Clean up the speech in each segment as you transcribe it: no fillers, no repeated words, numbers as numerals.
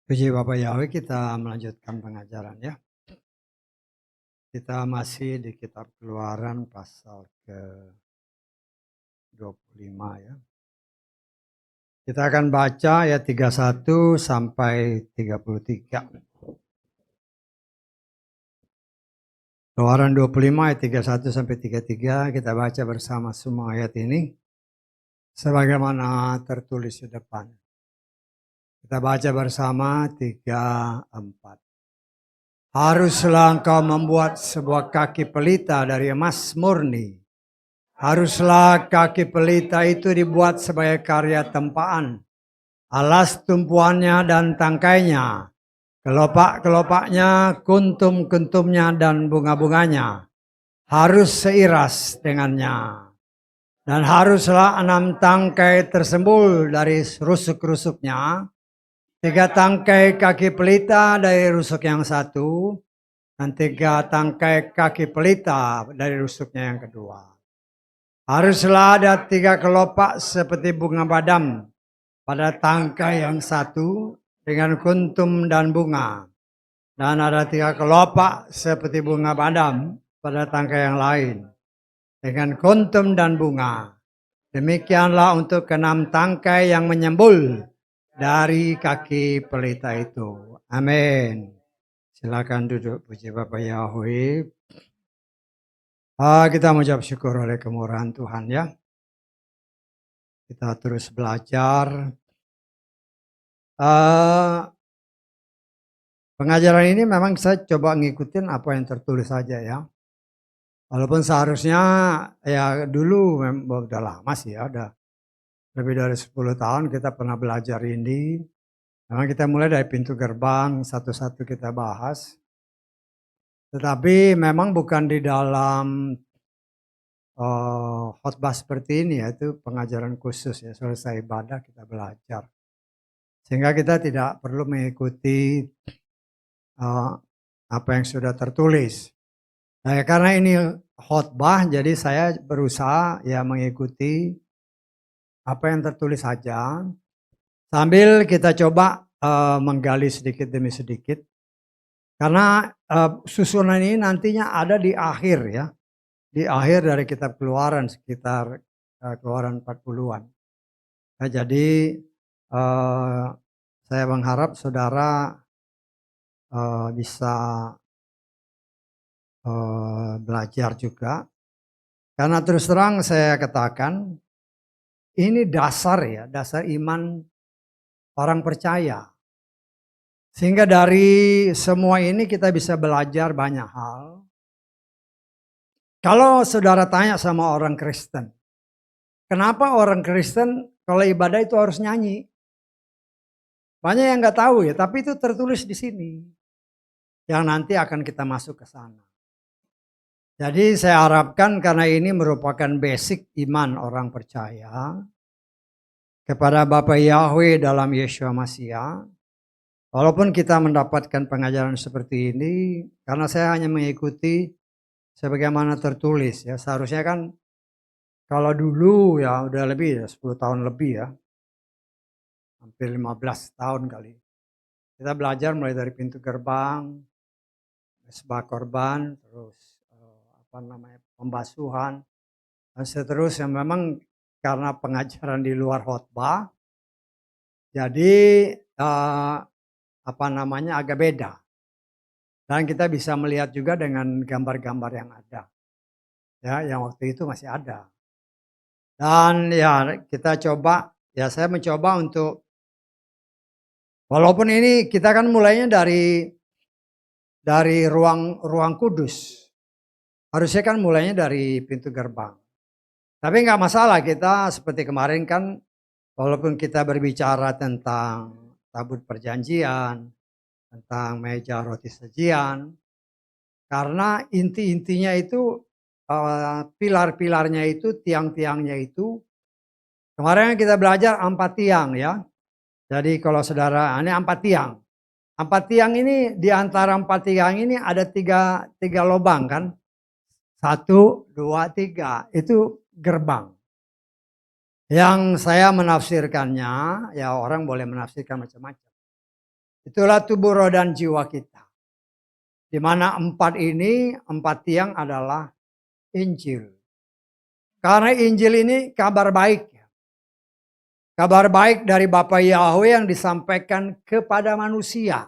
Puji Bapak Yahweh, kita melanjutkan pengajaran ya. Kita masih di kitab Keluaran pasal ke-25 ya. Kita akan baca ayat 31 sampai 33. Keluaran 25 ayat 31 sampai 33, kita baca bersama semua ayat ini sebagaimana tertulis di depan. Kita baca bersama 3, 4. Haruslah engkau membuat sebuah kaki pelita dari emas murni. Haruslah kaki pelita itu dibuat sebagai karya tempaan, alas tumpuannya dan tangkainya, kelopak-kelopaknya, kuntum-kuntumnya dan bunga-bunganya harus seiras dengannya. Dan haruslah 6 tangkai tersembul dari rusuk-rusuknya, 3 tangkai kaki pelita dari rusuk yang satu, dan 3 tangkai kaki pelita dari rusuknya yang kedua. Haruslah ada 3 kelopak seperti bunga badam pada tangkai yang satu dengan kuntum dan bunga. Dan ada 3 kelopak seperti bunga badam pada tangkai yang lain dengan kuntum dan bunga. Demikianlah untuk ke-6 tangkai yang menyembul dari kaki pelita itu. Amin. Silakan duduk, puji Bapak Yahweh. Kita mengucap syukur oleh kemurahan Tuhan ya. Kita terus belajar. Pengajaran ini memang saya coba ngikutin apa yang tertulis saja ya. Walaupun seharusnya ya dulu udah lama sih ya, udah lebih dari 10 tahun kita pernah belajar ini. Memang kita mulai dari pintu gerbang, satu-satu kita bahas. Tetapi memang bukan di dalam khotbah seperti ini ya, itu pengajaran khusus ya, selesai ibadah kita belajar. Sehingga kita tidak perlu mengikuti apa yang sudah tertulis. Nah, karena ini khotbah, jadi saya berusaha ya mengikuti apa yang tertulis saja. Sambil kita coba menggali sedikit demi sedikit. Karena susunan ini nantinya ada di akhir ya. Di akhir dari kitab Keluaran sekitar Keluaran 40-an. Nah, jadi saya mengharap saudara bisa belajar juga. Karena terus terang saya katakan ini dasar ya, dasar iman orang percaya. Sehingga dari semua ini kita bisa belajar banyak hal. Kalau saudara tanya sama orang Kristen, kenapa orang Kristen kalau ibadah itu harus nyanyi? Banyak yang nggak tahu ya, tapi itu tertulis di sini. Yang nanti akan kita masuk ke sana. Jadi saya harapkan karena ini merupakan basic iman orang percaya kepada Bapa Yahweh dalam Yeshua Mashiach. Walaupun kita mendapatkan pengajaran seperti ini, karena saya hanya mengikuti sebagaimana tertulis ya. Seharusnya kan kalau dulu ya udah lebih ya 10 tahun lebih ya. Hampir 15 tahun kali. Kita belajar mulai dari pintu gerbang, mesbah korban, terus pembasuhan, dan seterusnya. Memang karena pengajaran di luar khotbah, jadi agak beda. Dan kita bisa melihat juga dengan gambar-gambar yang ada. Ya, yang waktu itu masih ada. Dan ya kita coba, ya saya mencoba untuk, walaupun ini kita kan mulainya dari ruang kudus. Harusnya kan mulainya dari pintu gerbang. Tapi nggak masalah, kita seperti kemarin kan, walaupun kita berbicara tentang tabut perjanjian, tentang meja roti sajian, karena inti-intinya itu, pilar-pilarnya itu, tiang-tiangnya itu, kemarin kita belajar 4 tiang ya. Jadi kalau saudara, ini 4 tiang. 4 tiang ini, di antara 4 tiang ini ada tiga lubang kan. 1, 2, 3, itu gerbang. Yang saya menafsirkannya, ya orang boleh menafsirkan macam-macam. Itulah tubuh, roh, dan jiwa kita. Di mana empat tiang adalah Injil. Karena Injil ini kabar baik. Kabar baik dari Bapa Yahweh yang disampaikan kepada manusia.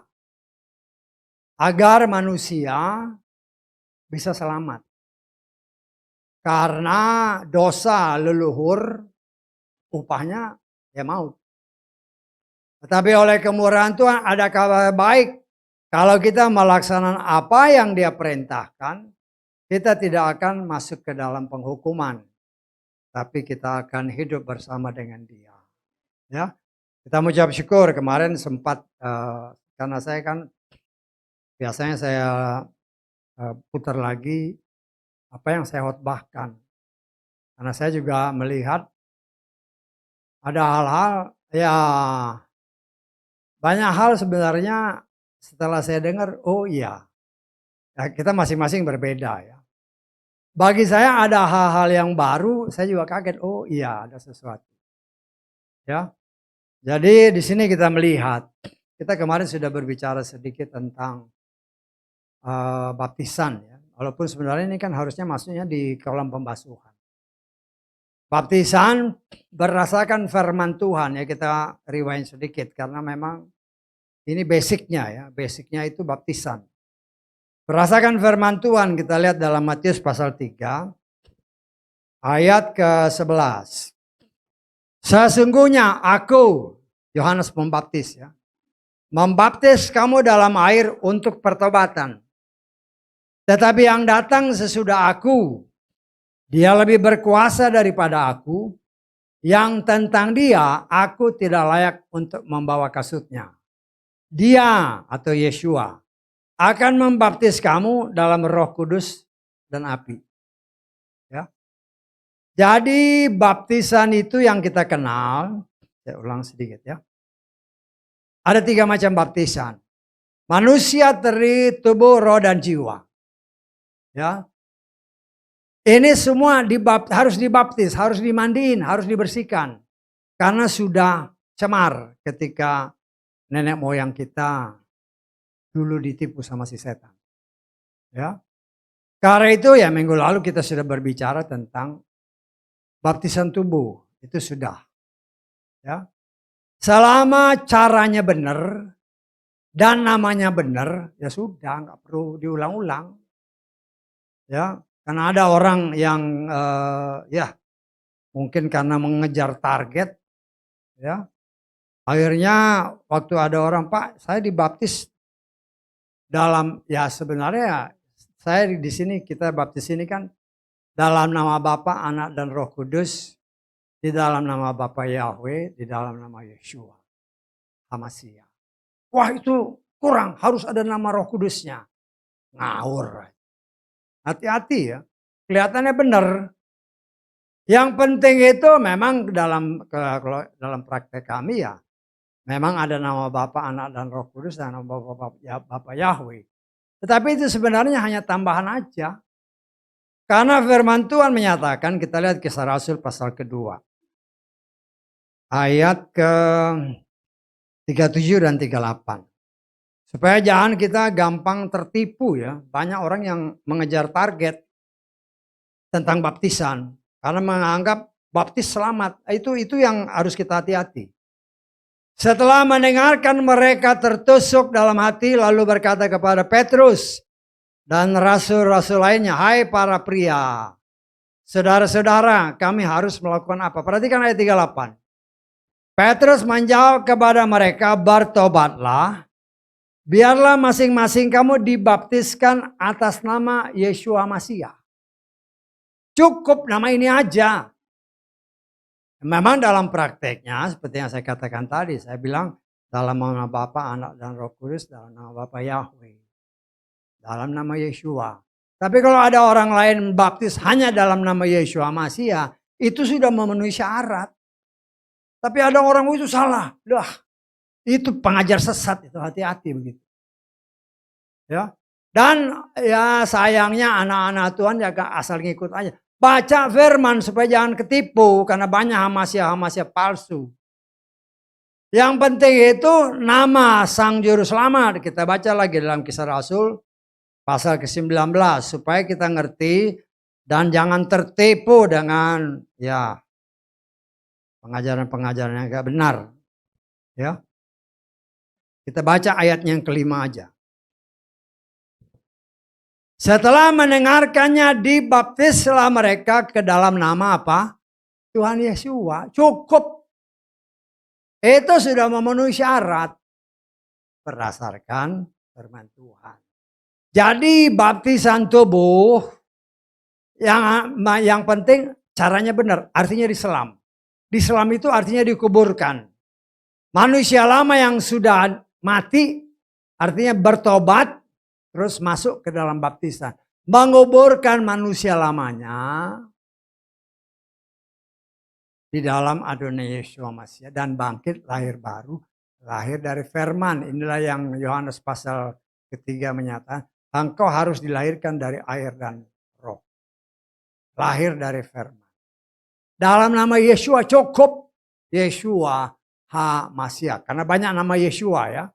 Agar manusia bisa selamat. Karena dosa leluhur, upahnya ya maut. Tetapi oleh kemurahan Tuhan ada kabar baik. Kalau kita melaksanakan apa yang Dia perintahkan, kita tidak akan masuk ke dalam penghukuman. Tapi kita akan hidup bersama dengan Dia. Ya, kita mengucap syukur kemarin sempat karena saya kan biasanya saya putar lagi apa yang saya khotbahkan. Karena saya juga melihat ada hal-hal ya banyak hal sebenarnya setelah saya dengar, oh iya, ya, kita masing-masing berbeda ya. Bagi saya ada hal-hal yang baru, saya juga kaget, oh iya ada sesuatu. Ya. Jadi di sini kita melihat, kita kemarin sudah berbicara sedikit tentang baptisan ya. Walaupun sebenarnya ini kan harusnya masuknya di kolam pembasuhan. Baptisan berdasarkan firman Tuhan ya, kita rewind sedikit karena memang ini basicnya ya, basicnya itu baptisan. Berdasarkan firman Tuhan kita lihat dalam Matius pasal 3 ayat ke-11. Sesungguhnya aku, Yohanes Pembaptis ya, membaptis kamu dalam air untuk pertobatan. Tetapi yang datang sesudah aku, Dia lebih berkuasa daripada aku, yang tentang Dia aku tidak layak untuk membawa kasutnya. Dia atau Yeshua akan membaptis kamu dalam Roh Kudus dan api. Ya. Jadi baptisan itu yang kita kenal, saya ulang sedikit ya. Ada 3 macam baptisan. Manusia terdiri tubuh, roh, dan jiwa. Ya. Ini semua harus dibaptis, harus dimandiin, harus dibersihkan. Karena sudah cemar ketika nenek moyang kita dulu ditipu sama si setan. Ya. Karena itu ya minggu lalu kita sudah berbicara tentang baptisan tubuh. Itu sudah. Ya. Selama caranya benar dan namanya benar, ya sudah, nggak perlu diulang-ulang. Ya, karena ada orang yang ya mungkin karena mengejar target, ya akhirnya waktu ada orang, Pak, saya dibaptis dalam ya sebenarnya saya di sini kita baptis ini kan dalam nama Bapa, Anak, dan Roh Kudus, di dalam nama Bapa Yahweh, di dalam nama Yeshua HaMashiach. Wah itu kurang, harus ada nama Roh Kudusnya. Ngawur. Hati-hati ya, kelihatannya benar. Yang penting itu memang dalam praktek kami ya, memang ada nama Bapa, Anak, dan Roh Kudus dan nama Bapa Yahweh. Tetapi itu sebenarnya hanya tambahan aja. Karena firman Tuhan menyatakan, kita lihat Kisah Rasul pasal kedua. Ayat ke 37 dan 38. Supaya jangan kita gampang tertipu ya. Banyak orang yang mengejar target tentang baptisan. Karena menganggap baptis selamat. Itu yang harus kita hati-hati. Setelah mendengarkan mereka tertusuk dalam hati lalu berkata kepada Petrus dan rasul-rasul lainnya, hai para pria, saudara-saudara, kami harus melakukan apa? Perhatikan ayat 38. Petrus menjawab kepada mereka, bertobatlah, biarlah masing-masing kamu dibaptiskan atas nama Yeshua Mashiach. Cukup nama ini aja. Memang dalam prakteknya seperti yang saya katakan tadi, saya bilang dalam nama Bapa, Anak, dan Roh Kudus, dalam nama Bapa Yahweh, dalam nama Yeshua. Tapi kalau ada orang lain baptis hanya dalam nama Yeshua Mashiach, itu sudah memenuhi syarat. Tapi ada orang itu salah, itu pengajar sesat, itu hati-hati begitu. Ya. Dan ya sayangnya anak-anak Tuhan ya asal ngikut aja. Baca firman supaya jangan ketipu karena banyak hamasia-hamasia palsu. Yang penting itu nama Sang Juru Selamat. Kita baca lagi dalam Kisah Rasul pasal ke-19 supaya kita ngerti dan jangan tertipu dengan ya pengajaran-pengajaran yang gak benar. Ya. Kita baca ayatnya yang kelima aja. Setelah mendengarkannya dibaptislah mereka ke dalam nama apa? Tuhan Yesus. Cukup. Itu sudah memenuhi syarat berdasarkan firman Tuhan. Jadi baptisan tubuh yang penting caranya benar, artinya diselam. Diselam itu artinya dikuburkan. Manusia lama yang sudah mati artinya bertobat terus masuk ke dalam baptisan. Menguburkan manusia lamanya di dalam adonan Yesus Masias dan bangkit lahir baru, lahir dari firman. Inilah yang Yohanes pasal ketiga menyatakan, engkau harus dilahirkan dari air dan roh. Lahir dari firman. Dalam nama Yeshua cukup Yeshua HaMasiah. Karena banyak nama Yeshua ya.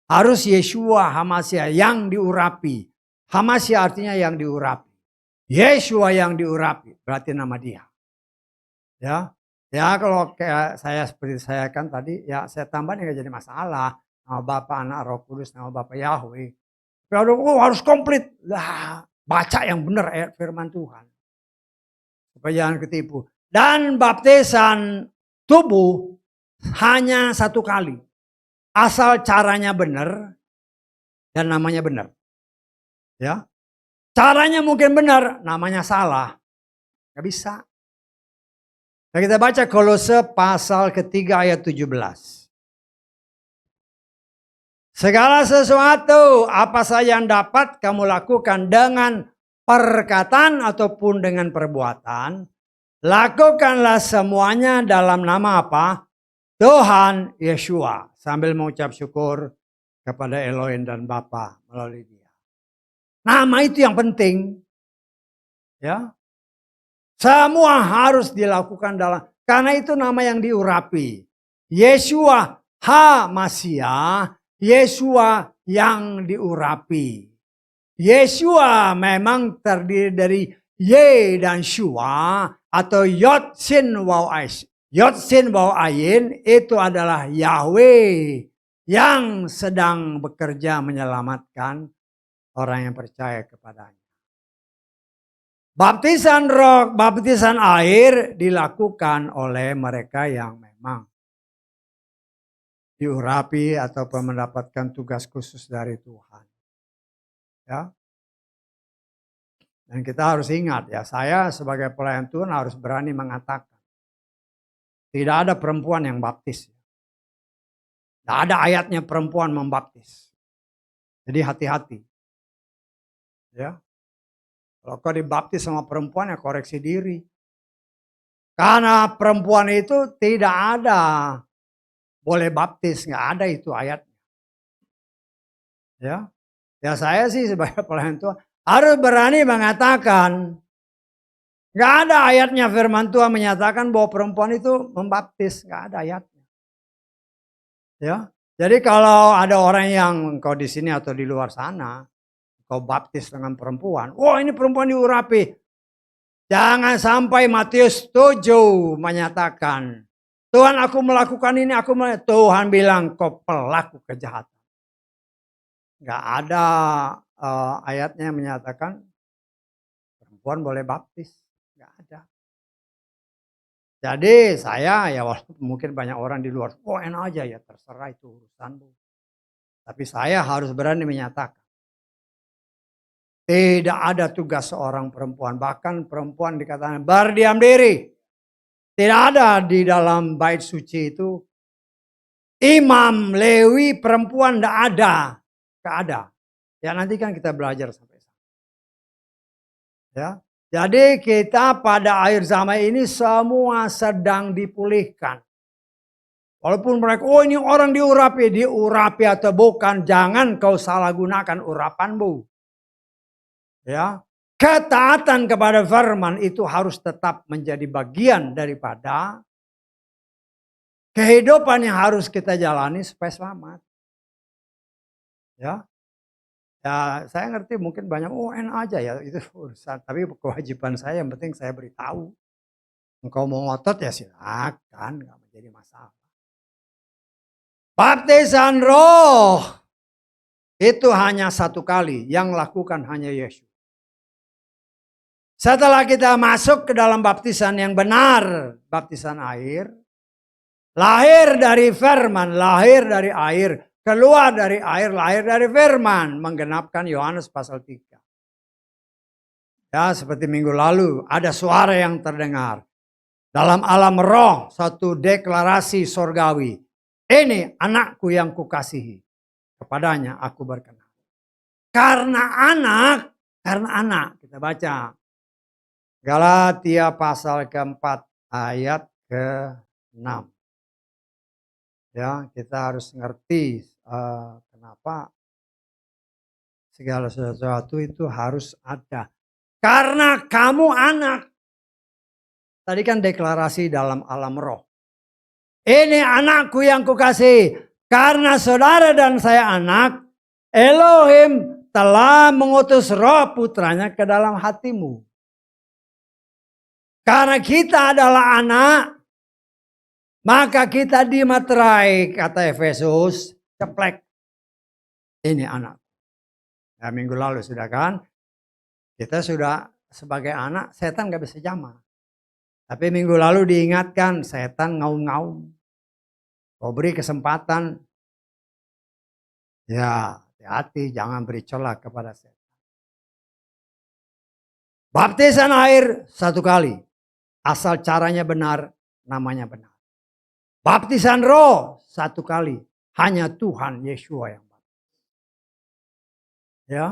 Harus Yeshua HaMasiah yang diurapi. HaMasiah artinya yang diurapi. Yeshua yang diurapi berarti nama dia. Ya. Ya kalau kayak saya seperti saya kan tadi ya saya tambahin nggak jadi masalah. Nama Bapa, Anak, Roh Kudus, nama Bapa Yahweh. Oh, harus komplit. Lah, baca yang benar ayat firman Tuhan. Supaya jangan ketipu. Dan baptisan tubuh hanya satu kali. Asal caranya benar dan namanya benar. Ya. Caranya mungkin benar, namanya salah. Gak bisa. Nah, kita baca Kolose pasal ketiga ayat 17. Segala sesuatu apa saja yang dapat kamu lakukan dengan perkataan ataupun dengan perbuatan, lakukanlah semuanya dalam nama apa? Tuhan Yeshua. Sambil mengucap syukur kepada Elohim dan Bapa melalui dia. Nama itu yang penting. Ya. Semua harus dilakukan karena itu nama yang diurapi. Yeshua HaMasiah, Yeshua yang diurapi. Yeshua memang terdiri dari Ye dan Shua atau Yod Sin Waw Ais. Yod Sin Waw Ayin itu adalah Yahweh yang sedang bekerja menyelamatkan orang yang percaya kepadanya. Baptisan roh, baptisan air dilakukan oleh mereka yang memang diurapi ataupun mendapatkan tugas khusus dari Tuhan. Ya. Dan kita harus ingat ya, saya sebagai pelayan Tuhan harus berani mengatakan, tidak ada perempuan yang baptis. Tidak ada ayatnya perempuan membaptis. Jadi hati-hati. Ya. Kalau kau dibaptis sama perempuan ya koreksi diri. Karena perempuan itu tidak ada boleh baptis, nggak ada itu ayatnya. Ya, ya saya sih sebagai pelayan Tuhan harus berani mengatakan, nggak ada ayatnya firman Tuhan menyatakan bahwa perempuan itu membaptis, nggak ada ayatnya. Ya, jadi kalau ada orang yang kau di sini atau di luar sana, kau baptis dengan perempuan, wah ini perempuan diurapi. Jangan sampai Matius 7 menyatakan, Tuhan aku melakukan ini, Tuhan bilang kau pelaku kejahatan. Gak ada ayatnya yang menyatakan perempuan boleh baptis. Gak ada. Jadi saya ya walaupun mungkin banyak orang di luar, oh enak aja ya terserah itu urusanmu. Tapi saya harus berani menyatakan. Tidak ada tugas seorang perempuan. Bahkan perempuan dikatakan berdiam diri. Tidak ada di dalam bait suci itu. Imam, Lewi, perempuan tidak ada. Tidak ada. Ya nanti kan kita belajar sampai sana. Ya. Jadi kita pada akhir zaman ini semua sedang dipulihkan. Walaupun mereka, oh ini orang diurapi atau bukan. Jangan kau salah gunakan urapanmu. Ya, Ketaatan kepada firman itu harus tetap menjadi bagian daripada kehidupan yang harus kita jalani supaya selamat. Ya, ya saya ngerti mungkin banyak, oh enak aja ya itu urusan. Tapi kewajiban saya yang penting saya beritahu. Engkau mau ngotot ya silakan, nggak menjadi masalah. Baptisan roh itu hanya satu kali, yang lakukan hanya Yesus. Setelah kita masuk ke dalam baptisan yang benar, baptisan air, lahir dari firman, lahir dari air, keluar dari air, lahir dari firman, menggenapkan Yohanes pasal 3. Ya, seperti minggu lalu ada suara yang terdengar. Dalam alam roh, satu deklarasi sorgawi. Ini anakku yang kukasihi. Kepadanya aku berkenan. Karena anak, kita baca. Galatia pasal keempat ayat ke-6. Ya, kita harus ngerti kenapa segala sesuatu itu harus ada. Karena kamu anak. Tadi kan deklarasi dalam alam roh. Ini anakku yang kukasihi. Karena saudara dan saya anak, Elohim telah mengutus roh putranya ke dalam hatimu. Karena kita adalah anak, maka kita dimaterai, kata Efesus, ceplek. Ini anak. Ya, minggu lalu sudah kan, kita sudah sebagai anak, setan gak bisa jamah. Tapi minggu lalu diingatkan, setan ngaum-ngaum. Kau beri kesempatan, ya hati-hati jangan beri celah kepada setan. Baptisan air satu kali, asal caranya benar, namanya benar. Baptisan roh satu kali, hanya Tuhan Yeshua yang baptis. Ya,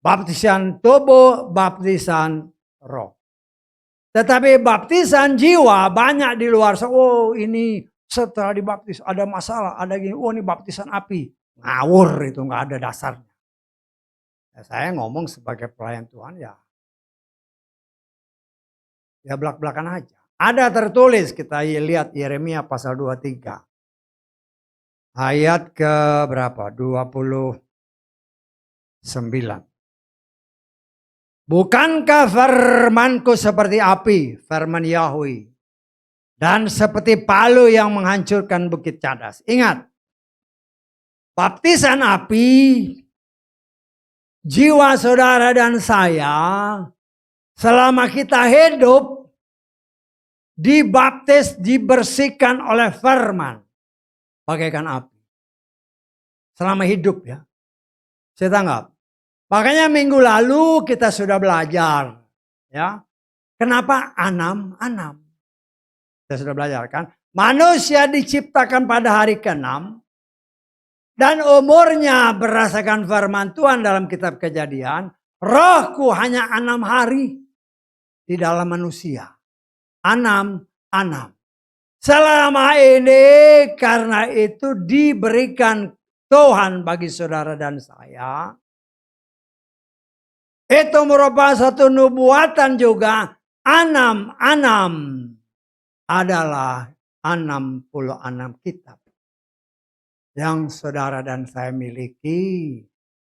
baptisan tubuh, baptisan roh. Tetapi baptisan jiwa banyak di luar. Oh ini setelah dibaptis ada masalah, ada gini. Oh ini baptisan api, ngawur itu nggak ada dasarnya. Ya, saya ngomong sebagai pelayan Tuhan ya belak-belakan aja. Ada tertulis, kita lihat Yeremia pasal 23. Ayat ke berapa? 29. Bukankah firmanku seperti api, firman Yahweh, dan seperti palu yang menghancurkan bukit cadas. Ingat, baptisan api, jiwa saudara dan saya, selama kita hidup, dibaptis, dibersihkan oleh firman. Bagaikan api. Selama hidup ya. Saya tanggap. Makanya minggu lalu kita sudah belajar. Ya. Kenapa anam? Kita sudah belajar kan. Manusia diciptakan pada hari ke-6. Dan umurnya berdasarkan firman Tuhan dalam kitab Kejadian. Rohku hanya 6 hari di dalam manusia. 6. Selama ini karena itu diberikan Tuhan bagi saudara dan saya. Itu merupakan satu nubuatan juga. 6 adalah 66 kitab. Yang saudara dan saya miliki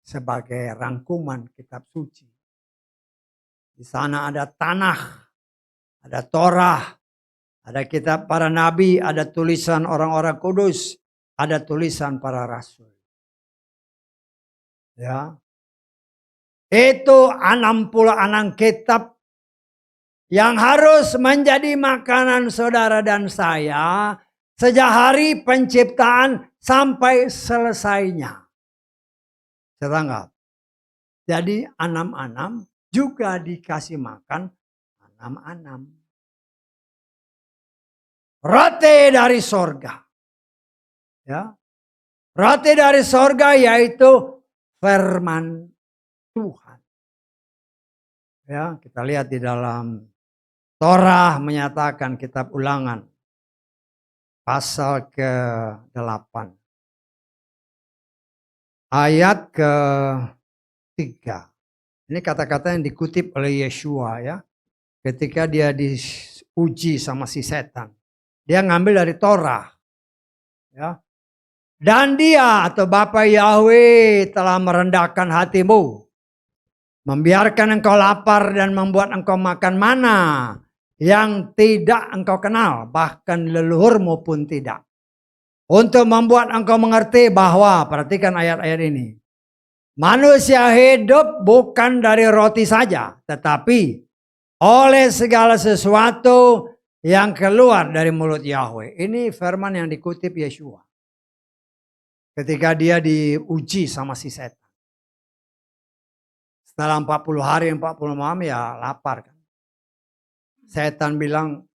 sebagai rangkuman kitab suci. Di sana ada tanah, ada Torah, ada kitab para nabi, ada tulisan orang-orang kudus, ada tulisan para rasul. Ya. Itu 66 kitab yang harus menjadi makanan saudara dan saya sejak hari penciptaan sampai selesainya. Saya tanggap. Jadi 66 juga dikasih makan 66. Roti dari sorga. Ya. Roti dari sorga yaitu firman Tuhan. Ya, kita lihat di dalam Torah menyatakan kitab Ulangan pasal ke-8 ayat ke-3. Ini kata-kata yang dikutip oleh Yeshua ya. Ketika dia diuji sama si setan. Dia ngambil dari Torah. Ya. Dan dia atau Bapa Yahweh telah merendahkan hatimu. Membiarkan engkau lapar dan membuat engkau makan mana yang tidak engkau kenal. Bahkan leluhurmu pun tidak. Untuk membuat engkau mengerti bahwa, perhatikan ayat-ayat ini. Manusia hidup bukan dari roti saja. Tetapi oleh segala sesuatu yang keluar dari mulut Yahweh. Ini firman yang dikutip Yeshua. Ketika dia diuji sama si setan. Setelah 40 hari 40 malam ya lapar kan. Setan bilang,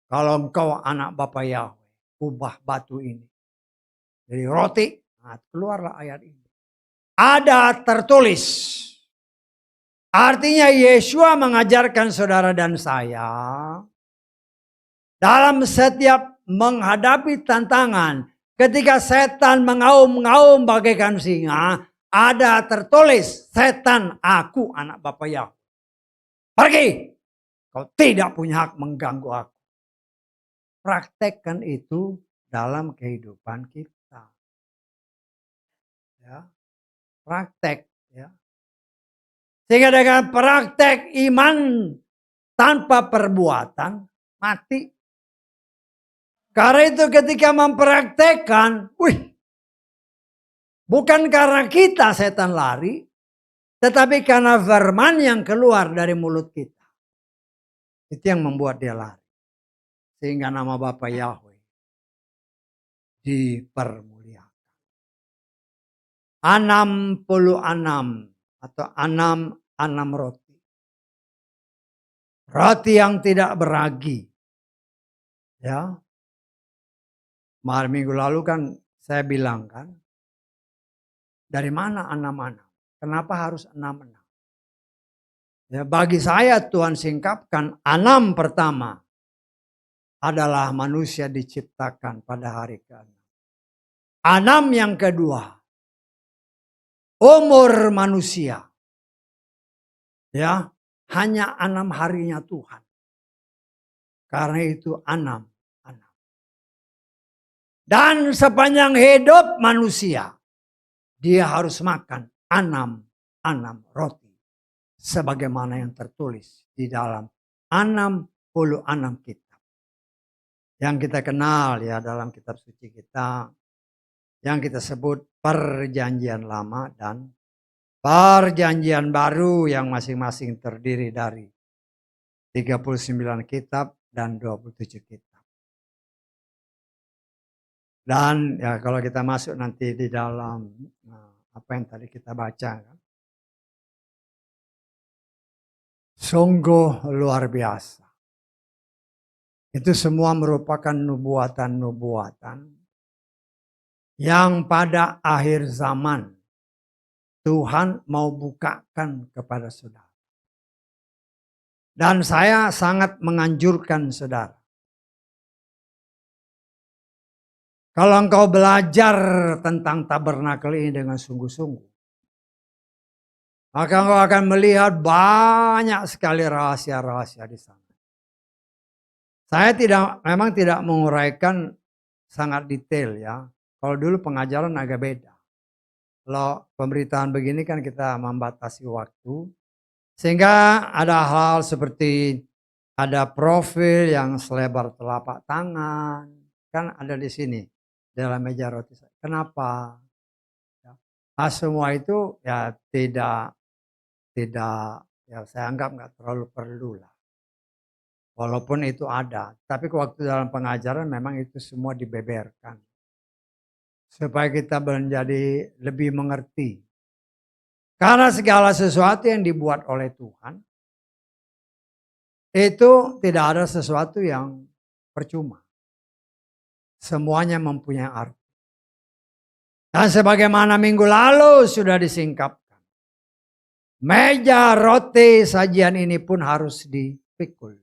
kalau engkau anak Bapa Yahweh, ubah batu ini jadi roti. Nah, keluarlah ayat ini. Ada tertulis. Artinya Yeshua mengajarkan saudara dan saya dalam setiap menghadapi tantangan. Ketika setan mengaum-ngaum bagaikan singa, ada tertulis, setan, aku anak Bapa Yahweh. Pergi, kau tidak punya hak mengganggu aku. Praktekkan itu dalam kehidupan kita. Ya, praktek. Ya. Sehingga dengan praktek iman tanpa perbuatan, mati. Karena itu ketika mempraktekkan, bukan karena kita setan lari, tetapi karena firman yang keluar dari mulut kita. Itu yang membuat dia lari. Sehingga nama Bapa Yahweh dipermuliakan. 66 atau 6 roti. Roti yang tidak beragi. Ya. Minggu lalu kan saya bilang kan, dari mana 6? Kenapa harus 6? Ya, bagi saya Tuhan singkapkan 6 pertama adalah manusia diciptakan pada hari ke-6. 6 yang kedua, umur manusia. Ya, hanya 6 harinya Tuhan. Karena itu 6. Dan sepanjang hidup manusia, dia harus makan 6 roti. Sebagaimana yang tertulis di dalam 66 kitab. Yang kita kenal ya dalam kitab suci kita. Yang kita sebut perjanjian lama dan perjanjian baru yang masing-masing terdiri dari 39 kitab dan 27 kitab. Dan ya kalau kita masuk nanti di dalam apa yang tadi kita baca kan. Sungguh luar biasa. Itu semua merupakan nubuatan-nubuatan yang pada akhir zaman Tuhan mau bukakan kepada saudara. Dan saya sangat menganjurkan saudara. Kalau engkau belajar tentang tabernakel ini dengan sungguh-sungguh, maka engkau akan melihat banyak sekali rahasia-rahasia di sana. Saya memang tidak menguraikan sangat detail ya. Kalau dulu pengajaran agak beda. Kalau pemberitaan begini kan kita membatasi waktu. Sehingga ada hal seperti ada profil yang selebar telapak tangan. Kan ada di sini. Dalam meja roti. Kenapa? Semua itu ya tidak ya saya anggap nggak terlalu perlu lah. Walaupun itu ada. Tapi waktu dalam pengajaran memang itu semua dibeberkan. Supaya kita menjadi lebih mengerti. Karena segala sesuatu yang dibuat oleh Tuhan. Itu tidak ada sesuatu yang percuma. Semuanya mempunyai arti. Dan sebagaimana minggu lalu sudah disingkapkan. Meja roti sajian ini pun harus dipikul.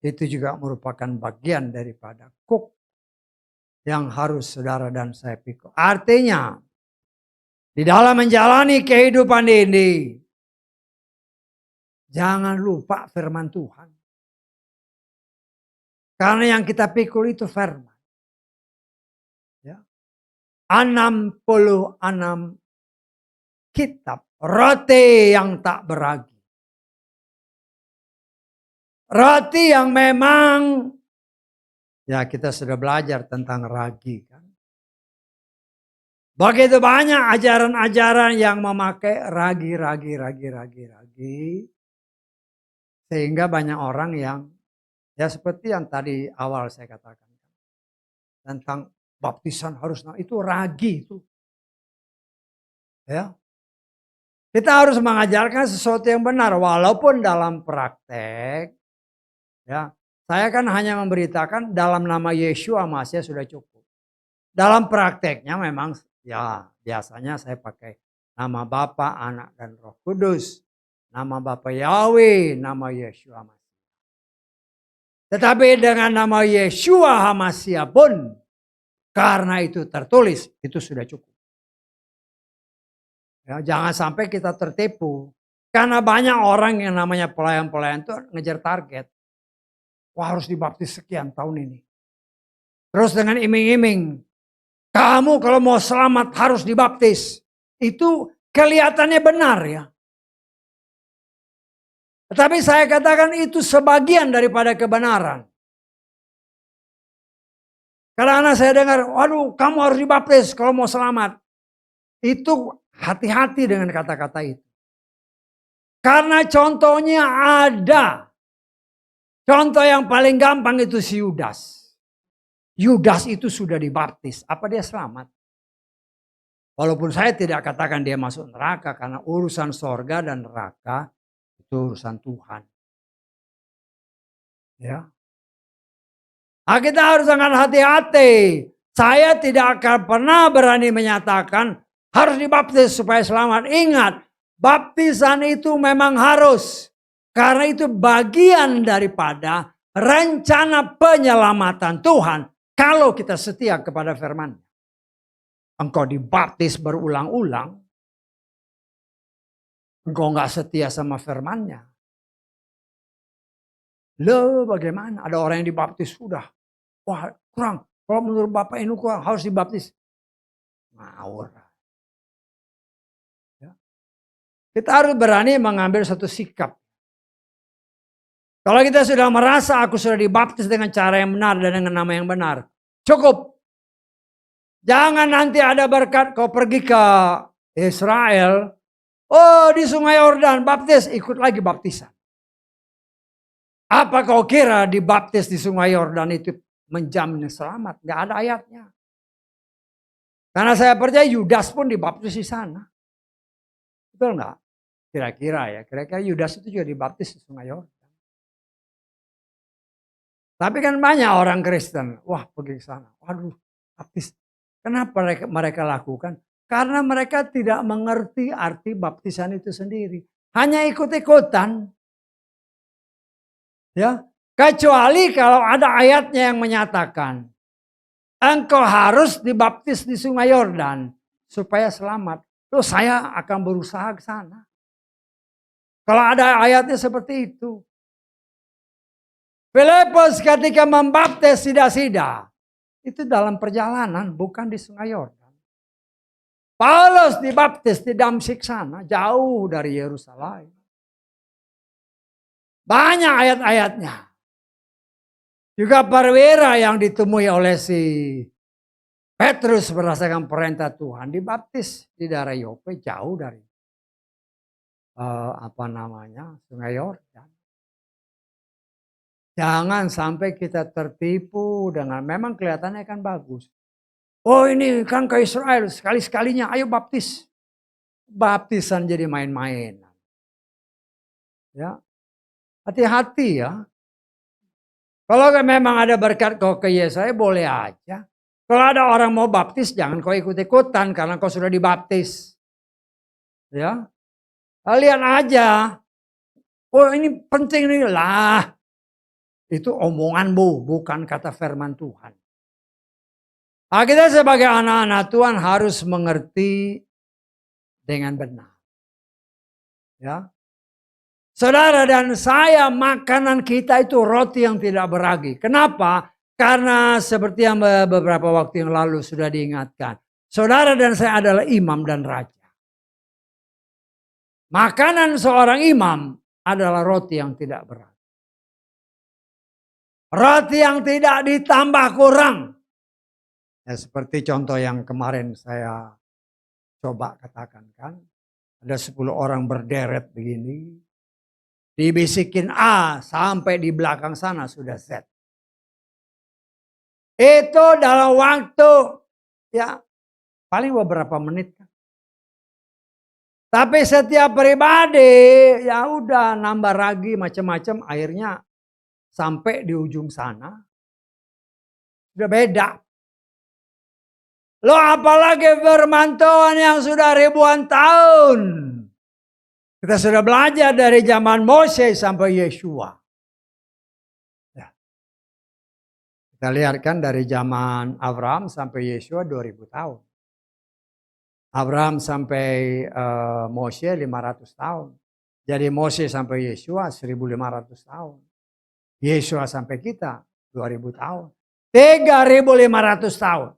Itu juga merupakan bagian daripada kuk yang harus saudara dan saya pikul. Artinya, di dalam menjalani kehidupan ini, Jangan lupa firman Tuhan. Karena yang kita pikul itu firman. Ya. 66 kitab roti yang tak beragi. Roti yang memang, ya kita sudah belajar tentang ragi kan. Begitu banyak ajaran-ajaran yang memakai ragi. Sehingga banyak orang yang, ya seperti yang tadi awal saya katakan. Tentang baptisan harus, itu ragi itu. Ya. Kita harus mengajarkan sesuatu yang benar. Walaupun dalam praktek, ya saya kan hanya memberitakan dalam nama Yesus Masya sudah cukup. Dalam prakteknya memang ya biasanya saya pakai nama Bapa, Anak, dan Roh Kudus. Nama Bapa Yahweh, nama Yeshua Masya. Tetapi dengan nama Yeshua Masya pun, karena itu tertulis, itu sudah cukup. Ya, jangan sampai kita tertipu. Karena banyak orang yang namanya pelayan-pelayan itu ngejar target. Wah harus dibaptis sekian tahun ini. Terus dengan iming-iming. Kamu kalau mau selamat harus dibaptis. Itu kelihatannya benar ya. Tetapi saya katakan itu sebagian daripada kebenaran. Karena saya dengar, waduh kamu harus dibaptis kalau mau selamat. Itu hati-hati dengan kata-kata itu. Karena contohnya ada. Contoh yang paling gampang itu si Yudas. Yudas itu sudah dibaptis. Apa dia selamat? Walaupun saya tidak katakan dia masuk neraka. Karena urusan sorga dan neraka itu urusan Tuhan. Ya. Nah, kita harus sangat hati-hati. Saya tidak akan pernah berani menyatakan harus dibaptis supaya selamat. Ingat, baptisan itu memang harus. Karena itu bagian daripada rencana penyelamatan Tuhan. Kalau kita setia kepada firman. Engkau dibaptis berulang-ulang. Engkau nggak setia sama firmannya. Loh bagaimana? Ada orang yang dibaptis sudah. Wah kurang. Kalau menurut Bapak ini kurang harus dibaptis. Ngawur. Ya. Kita harus berani mengambil satu sikap. Kalau kita sudah merasa aku sudah dibaptis dengan cara yang benar dan dengan nama yang benar. Cukup. Jangan nanti ada berkat kau pergi ke Israel. Oh di Sungai Yordan baptis, ikut lagi baptisan. Apa kau kira dibaptis di Sungai Yordan itu menjamin selamat? Gak ada ayatnya. Karena saya percaya Yudas pun dibaptis di sana. Betul nggak? Kira-kira ya, kira-kira Yudas itu juga dibaptis di Sungai Yordan. Tapi kan banyak orang Kristen, wah pergi ke sana, waduh baptis. Kenapa mereka lakukan? Karena mereka tidak mengerti arti baptisan itu sendiri. Hanya ikut-ikutan. Ya, kecuali kalau ada ayatnya yang menyatakan engkau harus dibaptis di Sungai Yordan supaya selamat. Terus saya akan berusaha ke sana. Kalau ada ayatnya seperti itu. Filipus ketika membaptis sida-sida. Itu dalam perjalanan bukan di Sungai Yordan. Paulus dibaptis di Damsyik sana. Jauh dari Yerusalem. Banyak ayat-ayatnya. Juga perwira yang ditemui oleh si Petrus berdasarkan perintah Tuhan dibaptis di daerah Yope jauh dari Sungai Yordan. Jangan sampai kita tertipu dengan memang kelihatannya kan bagus. Oh ini kan ke Israel sekali-sekalinya ayo baptis. Baptisan jadi main-main. Ya. Hati-hati ya. Kalau memang ada berkat kau ke Yesaya boleh aja. Kalau ada orang mau baptis jangan kau ikut-ikutan karena kau sudah dibaptis. Ya. Lihat aja. Oh ini penting nih lah. Itu omonganmu bukan kata firman Tuhan. Nah, kita sebagai anak-anak Tuhan harus mengerti dengan benar. Ya. Saudara dan saya, makanan kita itu roti yang tidak beragi. Kenapa? Karena seperti yang beberapa waktu yang lalu sudah diingatkan. Saudara dan saya adalah imam dan raja. Makanan seorang imam adalah roti yang tidak beragi. Roti yang tidak ditambah kurang. Ya, seperti contoh yang kemarin saya coba katakan kan. Ada 10 orang berderet begini. Dibisikin A sampai di belakang sana sudah Z. Itu dalam waktu ya paling beberapa menit. Tapi setiap pribadi ya udah nambah lagi macam-macam, akhirnya sampai di ujung sana udah beda. Lo apalagi firman Tuhan yang sudah ribuan tahun. Kita sudah belajar dari zaman Moses sampai Yeshua. Ya. Kita lihat kan dari zaman Abraham sampai Yeshua 2000 tahun. Abraham sampai Mose 500 tahun. Jadi Mose sampai Yeshua 1500 tahun. Yeshua sampai kita 2000 tahun. 3500 tahun.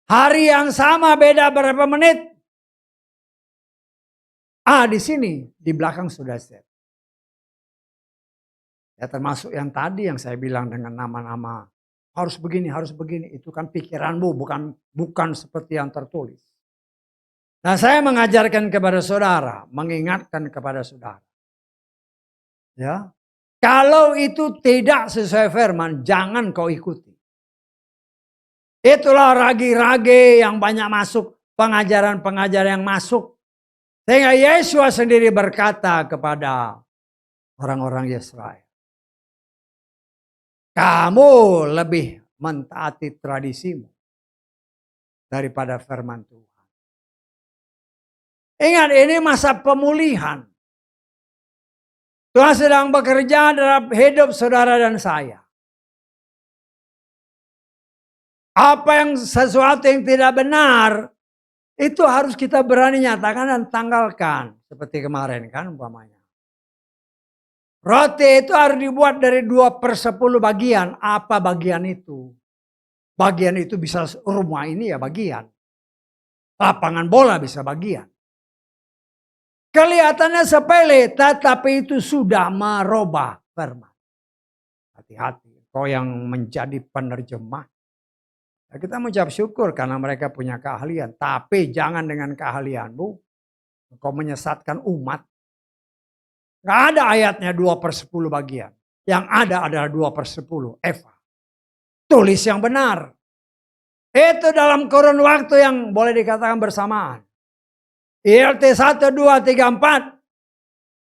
Hari yang sama beda berapa menit? Di sini di belakang sudah set. Ya termasuk yang tadi yang saya bilang dengan nama-nama harus begini, itu kan pikiranmu bukan seperti yang tertulis. Nah, saya mengajarkan kepada saudara, mengingatkan kepada saudara. Ya. Kalau itu tidak sesuai firman, jangan kau ikuti. Itulah ragi-ragi yang banyak masuk, pengajaran-pengajaran yang masuk. Sehingga Yesus sendiri berkata kepada orang-orang Israel, kamu lebih mentaati tradisimu daripada firman Tuhan. Ingat, ini masa pemulihan. Tuhan sedang bekerja dalam hidup saudara dan saya. Apa yang sesuatu yang tidak benar, itu harus kita berani nyatakan dan tanggalkan. Seperti kemarin kan umpamanya. Roti itu harus dibuat dari 2/10 bagian. Apa bagian itu? Bagian itu bisa rumah ini ya bagian. Lapangan bola bisa bagian. Kelihatannya sepele, tetapi itu sudah merubah firman. Hati-hati, kau yang menjadi penerjemah. Ya, kita mengucap syukur karena mereka punya keahlian. Tapi jangan dengan keahlianmu, kau menyesatkan umat. Gak ada ayatnya 2/10 bagian. Yang ada adalah 2/10 Eva. Tulis yang benar. Itu dalam kurun waktu yang boleh dikatakan bersamaan. ILT 1, 2, 3, 4.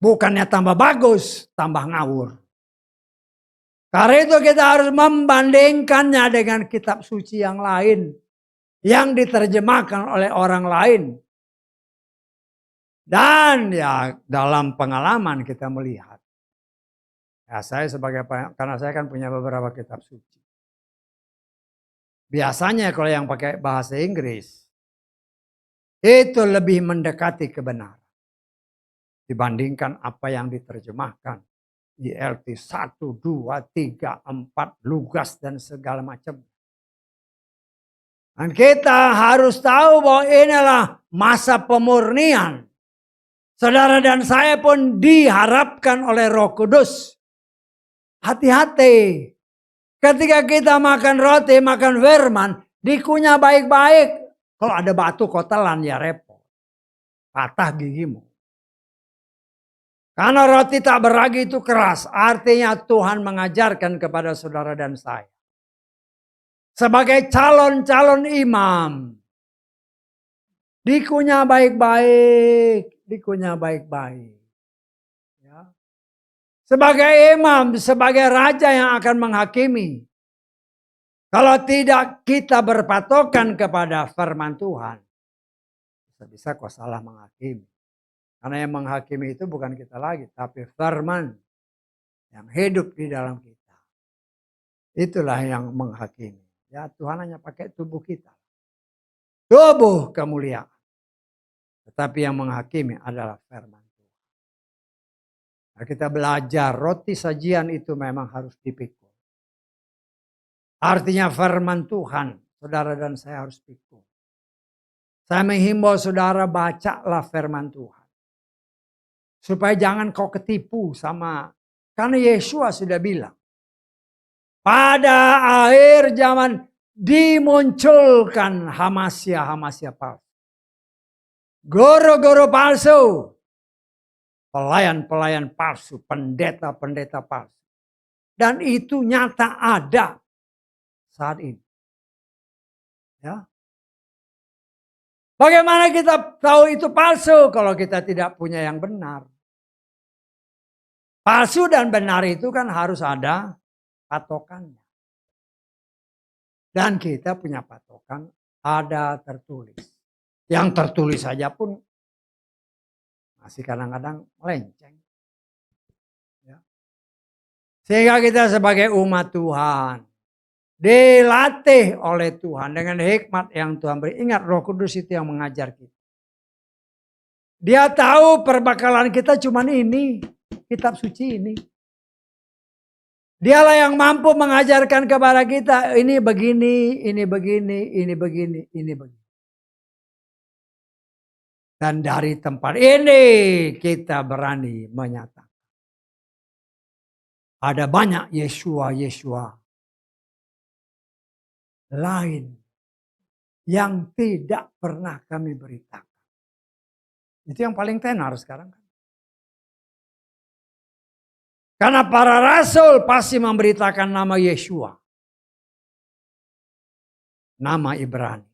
Bukannya tambah bagus, tambah ngawur. Karena itu kita harus membandingkannya dengan kitab suci yang lain. Yang diterjemahkan oleh orang lain. Dan ya dalam pengalaman kita melihat. Ya saya karena saya kan punya beberapa kitab suci. Biasanya kalau yang pakai bahasa Inggris. Itu lebih mendekati kebenaran. Dibandingkan apa yang diterjemahkan. ILT 1, 2, 3, 4, lugas dan segala macam. Dan kita harus tahu bahwa inilah masa pemurnian. Saudara dan saya pun diharapkan oleh Roh Kudus. Hati-hati. Ketika kita makan roti, makan firman, dikunyah baik-baik. Kalau ada batu kau telan ya repot. Patah gigimu. Karena roti tak beragi itu keras. Artinya Tuhan mengajarkan kepada saudara dan saya. Sebagai calon-calon imam. Dikunyah baik-baik. Dikunyah baik-baik. Ya. Sebagai imam, sebagai raja yang akan menghakimi. Kalau tidak kita berpatokan kepada firman Tuhan. Bisa-bisa kau salah menghakimi. Karena yang menghakimi itu bukan kita lagi. Tapi firman yang hidup di dalam kita. Itulah yang menghakimi. Ya Tuhan hanya pakai tubuh kita. Tubuh kemuliaan. Tetapi yang menghakimi adalah firman Tuhan. Nah, kita belajar roti sajian itu memang harus dipikul. Artinya firman Tuhan, saudara dan saya harus pikul. Saya menghimbau saudara, bacalah firman Tuhan. Supaya jangan kau ketipu sama, karena Yesua sudah bilang. Pada akhir zaman dimunculkan hamasia-hamasia palsu. Guru-guru palsu. Pelayan-pelayan palsu, pendeta-pendeta palsu. Dan itu nyata ada saat ini. Ya. Bagaimana kita tahu itu palsu kalau kita tidak punya yang benar? Palsu dan benar itu kan harus ada patokannya. Dan kita punya patokan, ada tertulis. Yang tertulis saja pun masih kadang-kadang melenceng. Ya. Sehingga kita sebagai umat Tuhan dilatih oleh Tuhan dengan hikmat yang Tuhan beri. Ingat, Roh Kudus itu yang mengajar kita. Dia tahu perbakalan kita cuma ini, kitab suci ini. Dialah yang mampu mengajarkan kepada kita, ini begini, ini begini, ini begini, ini begini. Dan dari tempat ini kita berani menyatakan. Ada banyak Yesua lain yang tidak pernah kami beritakan. Itu yang paling tenar sekarang. Karena para rasul pasti memberitakan nama Yesua. Nama Ibrani.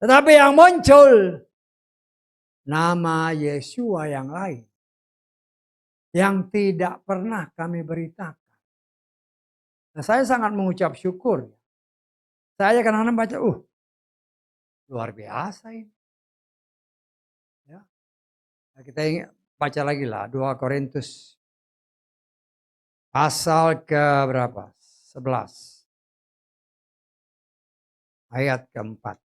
Tetapi yang muncul nama Yesua yang lain. Yang tidak pernah kami beritakan. Nah, saya sangat mengucap syukur. Saya kadang-kadang baca, luar biasa ini. Ya. Nah, kita ingat, baca lagi lah 2 Korintus pasal ke berapa? 11. Ayat keempat.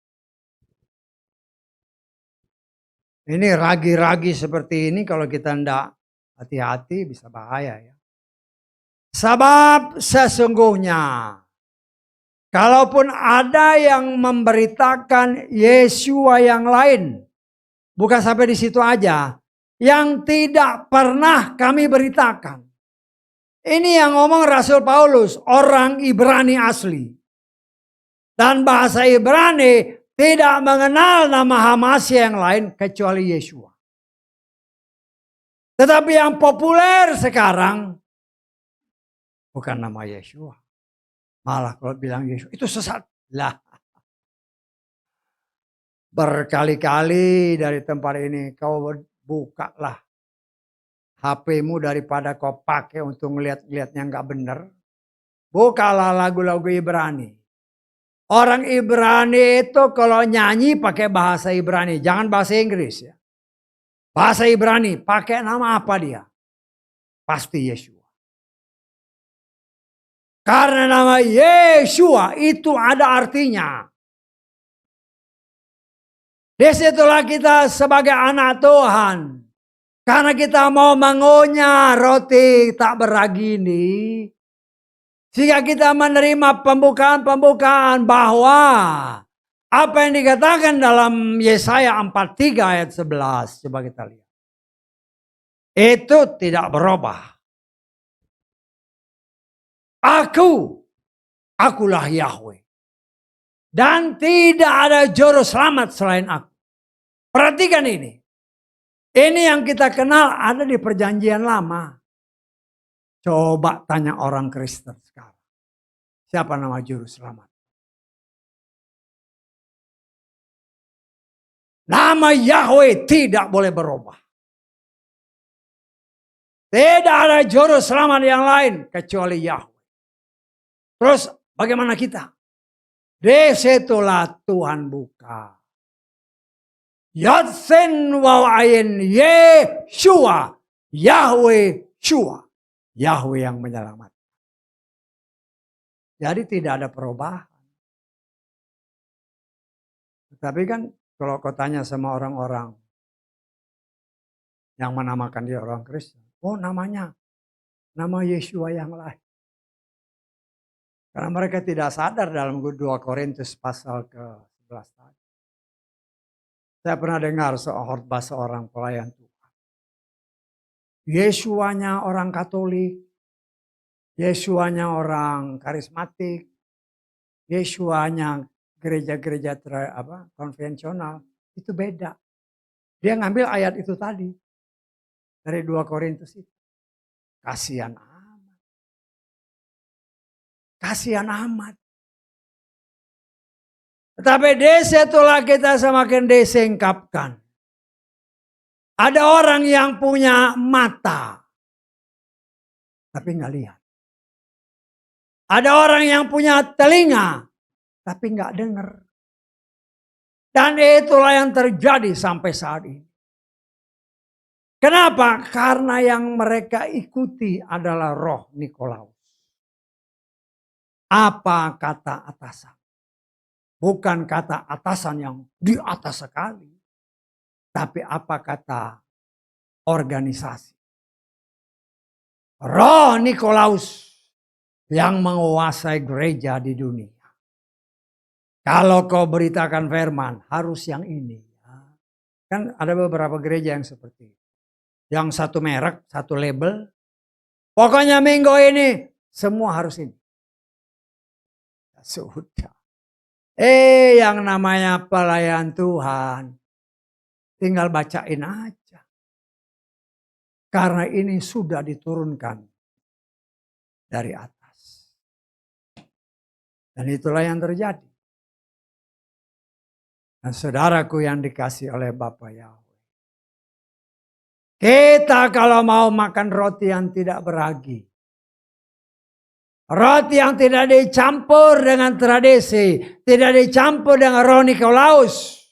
Ini ragi-ragi seperti ini kalau kita tidak hati-hati bisa bahaya ya. Sebab sesungguhnya kalaupun ada yang memberitakan Yesua yang lain, bukan sampai di situ aja, yang tidak pernah kami beritakan. Ini yang ngomong Rasul Paulus, orang Ibrani asli. Dan bahasa Ibrani tidak mengenal nama Hamasya yang lain kecuali Yesua. Tetapi yang populer sekarang bukan nama Yesua. Malah kalau bilang Yesus itu sesat. Lah. Berkali-kali dari tempat ini kau bukalah HP-mu daripada kau pakai untuk ngeliat-ngeliat yang gak benar. Bukalah lagu-lagu Ibrani. Orang Ibrani itu kalau nyanyi pakai bahasa Ibrani. Jangan bahasa Inggris ya. Bahasa Ibrani pakai nama apa dia? Pasti Yesua. Karena nama Yesua itu ada artinya. Disitulah kita sebagai anak Tuhan. Karena kita mau mengunyah roti tak beragi ini. Sehingga kita menerima pembukaan-pembukaan bahwa apa yang dikatakan dalam Yesaya 43 ayat 11. Coba kita lihat. Itu tidak berubah. Akulah Yahweh. Dan tidak ada juru selamat selain aku. Perhatikan ini. Ini yang kita kenal ada di perjanjian lama. Coba tanya orang Kristen sekarang. Siapa nama juru selamat? Nama Yahweh tidak boleh berubah. Tidak ada juru selamat yang lain kecuali Yahweh. Terus bagaimana kita? Disitulah Tuhan buka. Yadsen wawain Yeshua. Yahweh Shua. Yahweh yang menyelamatkan. Jadi tidak ada perubahan. Tapi kan kalau kau tanya sama orang-orang yang menamakan dia orang Kristen. Oh namanya, nama Yesua yang lain. Karena mereka tidak sadar dalam 2 Korintus pasal ke-11 tadi. Saya pernah dengar khotbah seorang pelayan Tuhan. Yesuanya orang Katolik, Yesuanya orang karismatik, Yesuanya gereja-gereja konvensional, itu beda. Dia ngambil ayat itu tadi dari 2 Korintus itu. Kasihan amat. Kasihan amat. Tetapi setelah kita semakin disingkapkan. Ada orang yang punya mata. Tapi nggak lihat. Ada orang yang punya telinga. Tapi nggak dengar. Dan itulah yang terjadi sampai saat ini. Kenapa? Karena yang mereka ikuti adalah roh Nikolaus. Apa kata atasan? Bukan kata atasan yang di atas sekali. Tapi apa kata organisasi. Roh Nikolaus yang menguasai gereja di dunia. Kalau kau beritakan firman, harus yang ini. Kan ada beberapa gereja yang seperti itu. Yang satu merek, satu label. Pokoknya minggu ini, semua harus ini. Sudah. Yang namanya pelayan Tuhan, tinggal bacain aja. Karena ini sudah diturunkan dari atas. Dan itulah yang terjadi. Dan saudaraku yang dikasih oleh Bapa Yahweh. Kita kalau mau makan roti yang tidak beragi. Roti yang tidak dicampur dengan tradisi. Tidak dicampur dengan roh Nikolaus.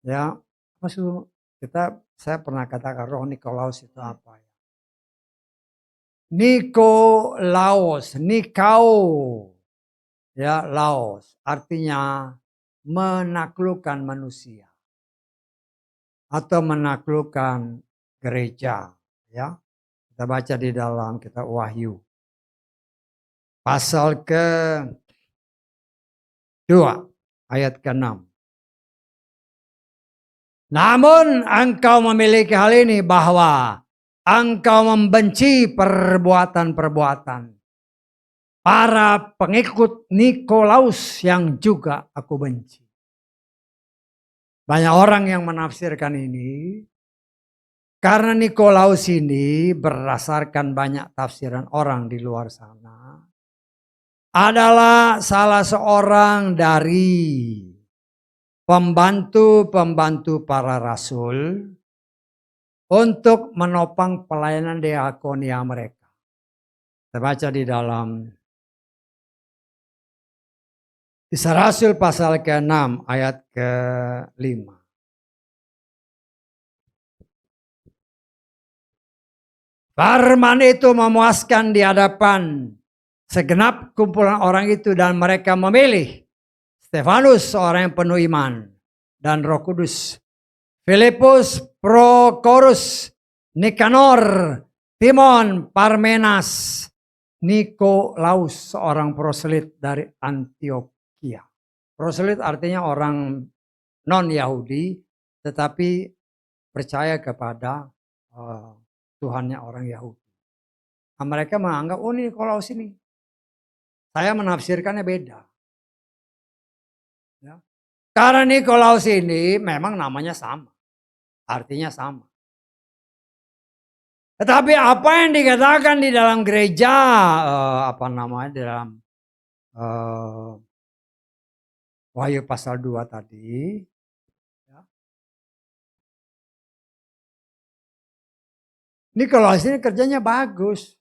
Ya, maksud saya pernah katakan roh Nikolaus itu apa ya? Nikolaus, Nikau. Ya, Laos. Artinya menaklukkan manusia. Atau menaklukkan gereja. Ya, kita baca di dalam kitab Wahyu. Pasal ke-2 ayat ke-6. Namun engkau memiliki hal ini bahwa engkau membenci perbuatan-perbuatan para pengikut Nikolaus yang juga aku benci. Banyak orang yang menafsirkan ini karena Nikolaus ini berdasarkan banyak tafsiran orang di luar sana adalah salah seorang dari pembantu-pembantu para rasul untuk menopang pelayanan diakonia mereka. Kita baca di dalam Kisah Rasul pasal ke-6 ayat ke-5. Firman itu memuaskan di hadapan segenap kumpulan orang itu dan mereka memilih Stefanus seorang yang penuh iman dan Roh Kudus, Filipus, Prokorus, Nikanor, Timon, Parmenas, Nikolaus seorang proselit dari Antioquia. Proselit artinya orang non-Yahudi tetapi percaya kepada Tuhannya orang Yahudi. Nah, mereka menganggap ini Nikolaus ini. Saya menafsirkannya beda. Ya. Karena Nikolaus ini memang namanya sama. Artinya sama. Tetapi apa yang dikatakan di dalam gereja, di dalam Wahyu pasal 2 tadi. Ya. Nikolaus ini kerjanya bagus.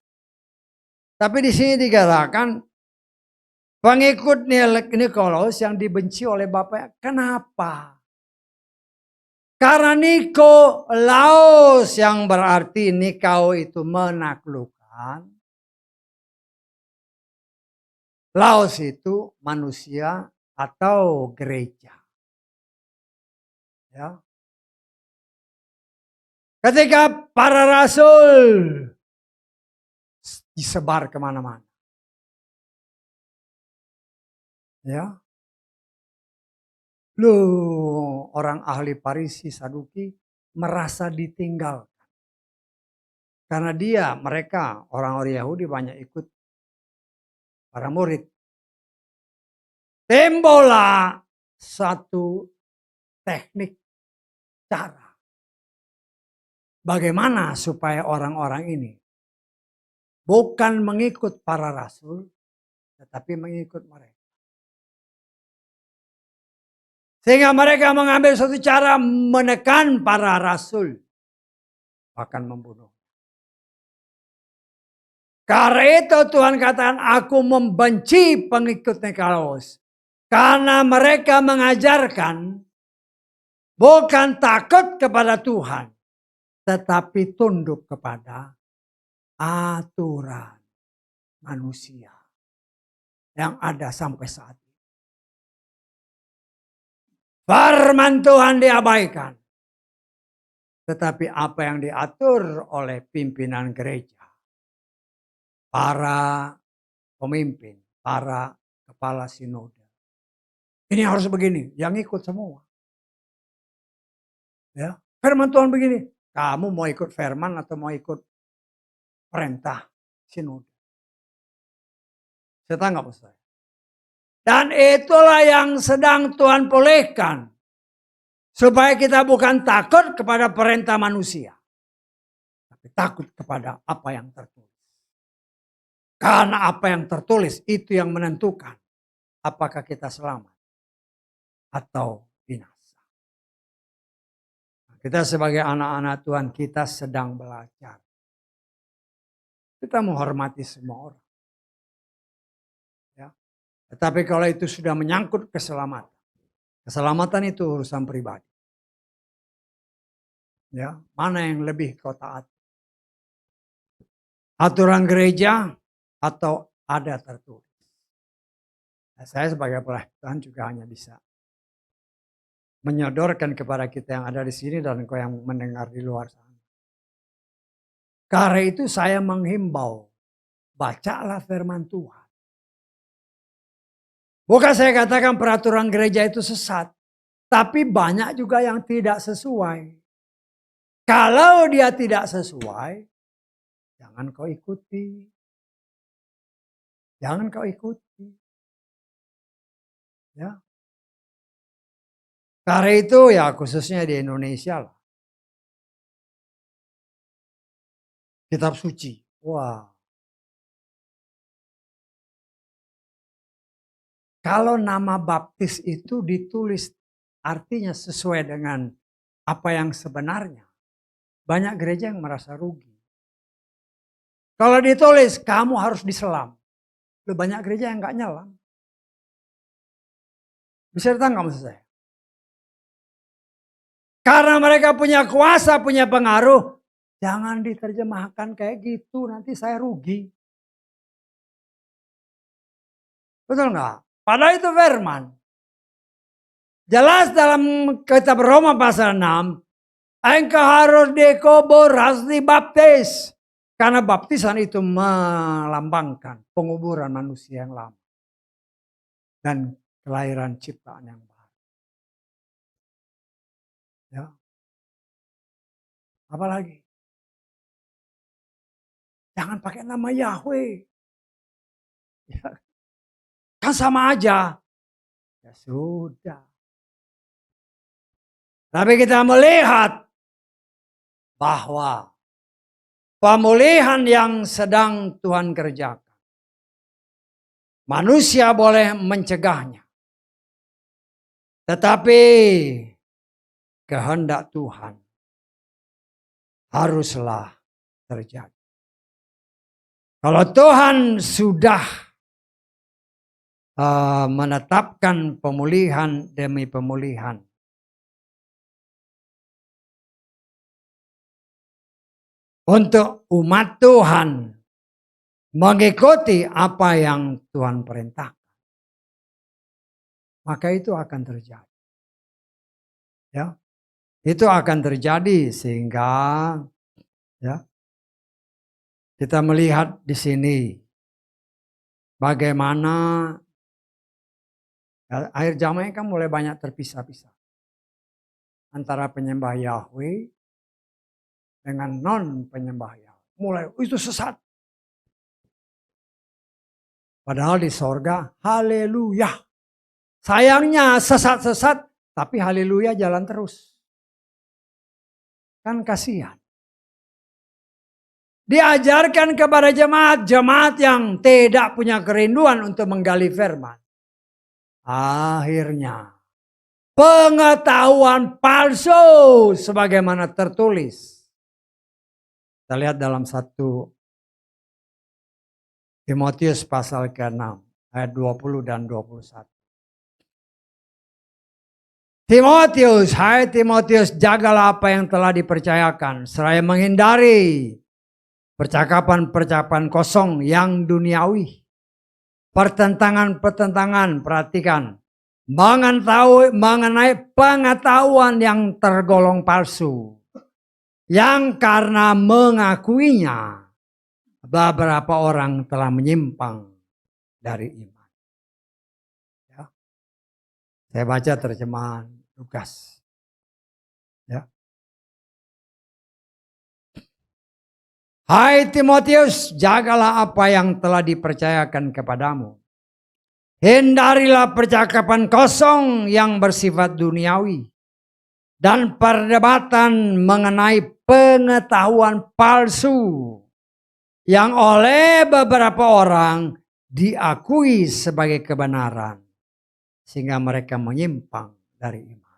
Tapi di sini dikatakan pengikut Nikolaus yang dibenci oleh Bapaknya. Kenapa? Karena Nikolaus yang berarti Nikau itu menaklukkan. Laos itu manusia atau gereja. Ya. Ketika para rasul disebar kemana-mana. Ya, loh, orang ahli Farisi, Saduki merasa ditinggal. Karena mereka orang-orang Yahudi banyak ikut para murid. Timbullah satu teknik cara. Bagaimana supaya orang-orang ini bukan mengikut para rasul, tetapi mengikut mereka. Sehingga mereka mengambil suatu cara menekan para rasul. Bahkan membunuh. Karena itu Tuhan katakan, aku membenci pengikut Nikolaus. Karena mereka mengajarkan bukan takut kepada Tuhan, tetapi tunduk kepada aturan manusia yang ada sampai saat ini. Firman Tuhan diabaikan. Tetapi apa yang diatur oleh pimpinan gereja, para pemimpin, para kepala sinode. Ini harus begini, yang ikut semua. Ya, firman Tuhan begini, kamu mau ikut firman atau mau ikut perintah sinode? Saya tahu nggak maksud saya? Dan itulah yang sedang Tuhan pulihkan. Supaya kita bukan takut kepada perintah manusia. Tapi takut kepada apa yang tertulis. Karena apa yang tertulis itu yang menentukan apakah kita selamat atau binasa. Kita sebagai anak-anak Tuhan, kita sedang belajar. Kita menghormati semua orang. Ya. Tetapi kalau itu sudah menyangkut keselamatan. Keselamatan itu urusan pribadi. Ya, mana yang lebih kau taat? Aturan gereja atau ada tertulis? Nah, saya sebagai pelayan Tuhan juga hanya bisa menyodorkan kepada kita yang ada di sini dan kau yang mendengar di luar sana. Karena itu saya menghimbau, bacalah firman Tuhan. Bukan saya katakan peraturan gereja itu sesat, tapi banyak juga yang tidak sesuai. Kalau dia tidak sesuai, jangan kau ikuti. Jangan kau ikuti. Ya. Karena itu ya khususnya di Indonesia lah. Kitab suci. Wah. Kalau nama baptis itu ditulis artinya sesuai dengan apa yang sebenarnya. Banyak gereja yang merasa rugi. Kalau ditulis kamu harus diselam. Banyak gereja yang nggak nyelam. Bisa datang nggak maksud saya? Karena mereka punya kuasa, punya pengaruh. Jangan diterjemahkan kayak gitu, nanti saya rugi. Betul nggak? Padahal itu firman. Jelas dalam kitab Roma pasal 6. Engkau harus dikubur, harus dibaptis. Karena baptisan itu melambangkan penguburan manusia yang lama. Dan kelahiran ciptaan yang baru. Ya. Apalagi? Jangan pakai nama Yahweh. Ya. Kan sama aja. Ya sudah. Tapi kita melihat bahwa pemulihan yang sedang Tuhan kerjakan. Manusia boleh mencegahnya. Tetapi kehendak Tuhan haruslah terjadi. Kalau Tuhan sudah menetapkan pemulihan demi pemulihan, untuk umat Tuhan mengikuti apa yang Tuhan perintahkan, maka itu akan terjadi. Ya. Itu akan terjadi sehingga ya kita melihat di sini bagaimana akhir zaman kan mulai banyak terpisah-pisah antara penyembah Yahweh dengan non penyembah Yahweh. Mulai itu sesat. Padahal di sorga, haleluya. Sayangnya sesat-sesat, tapi haleluya jalan terus. Kan kasihan. Diajarkan kepada jemaat-jemaat yang tidak punya kerinduan untuk menggali firman. Akhirnya pengetahuan palsu sebagaimana tertulis. Kita lihat dalam 1 Timotius pasal ke-6 ayat 20 dan 21. Timotius, hai Timotius, jagalah apa yang telah dipercayakan, seraya menghindari percakapan-percakapan kosong yang duniawi. Pertentangan-pertentangan, perhatikan. Mengenai pengetahuan yang tergolong palsu. Yang karena mengakuinya, beberapa orang telah menyimpang dari iman. Ya. Saya baca terjemahan Lukas. Ya. Hai Timotius, jagalah apa yang telah dipercayakan kepadamu. Hindarilah percakapan kosong yang bersifat duniawi dan perdebatan mengenai pengetahuan palsu yang oleh beberapa orang diakui sebagai kebenaran sehingga mereka menyimpang dari iman.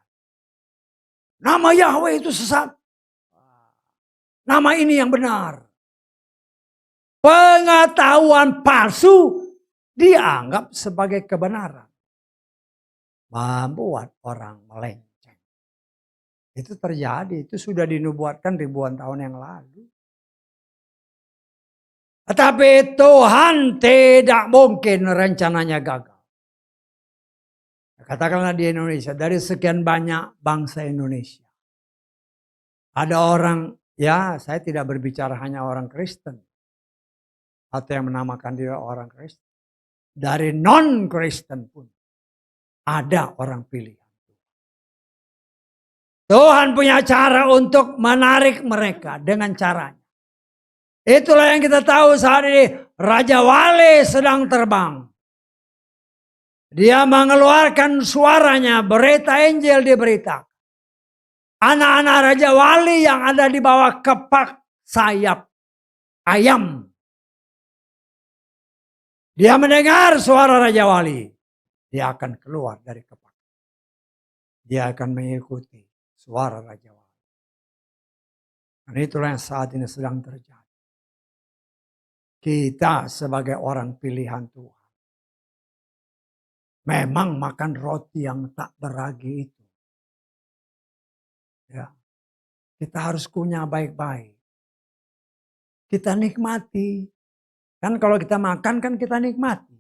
Nama Yahweh itu sesat. Nama ini yang benar. Pengetahuan palsu dianggap sebagai kebenaran. Membuat orang melenceng. Itu terjadi, itu sudah dinubuatkan ribuan tahun yang lalu. Tetapi Tuhan tidak mungkin rencananya gagal. Katakanlah di Indonesia, dari sekian banyak bangsa Indonesia. Ada orang, ya saya tidak berbicara hanya orang Kristen. Atau yang menamakan diri orang Kristen. Dari non-Kristen pun ada orang pilihan. Tuhan punya cara untuk menarik mereka dengan caranya. Itulah yang kita tahu saat ini. Raja Wali sedang terbang. Dia mengeluarkan suaranya, berita Injil diberitakan. Anak-anak Raja Wali yang ada di bawah kepak sayap ayam. Dia mendengar suara Raja Wali. Dia akan keluar dari kepak. Dia akan mengikuti suara Raja Wali. Dan itulah yang saat ini sedang terjadi. Kita sebagai orang pilihan Tuhan. Memang makan roti yang tak beragi itu. Ya. Kita harus kunyah baik-baik. Kita nikmati. Kan kalau kita makan kan kita nikmati.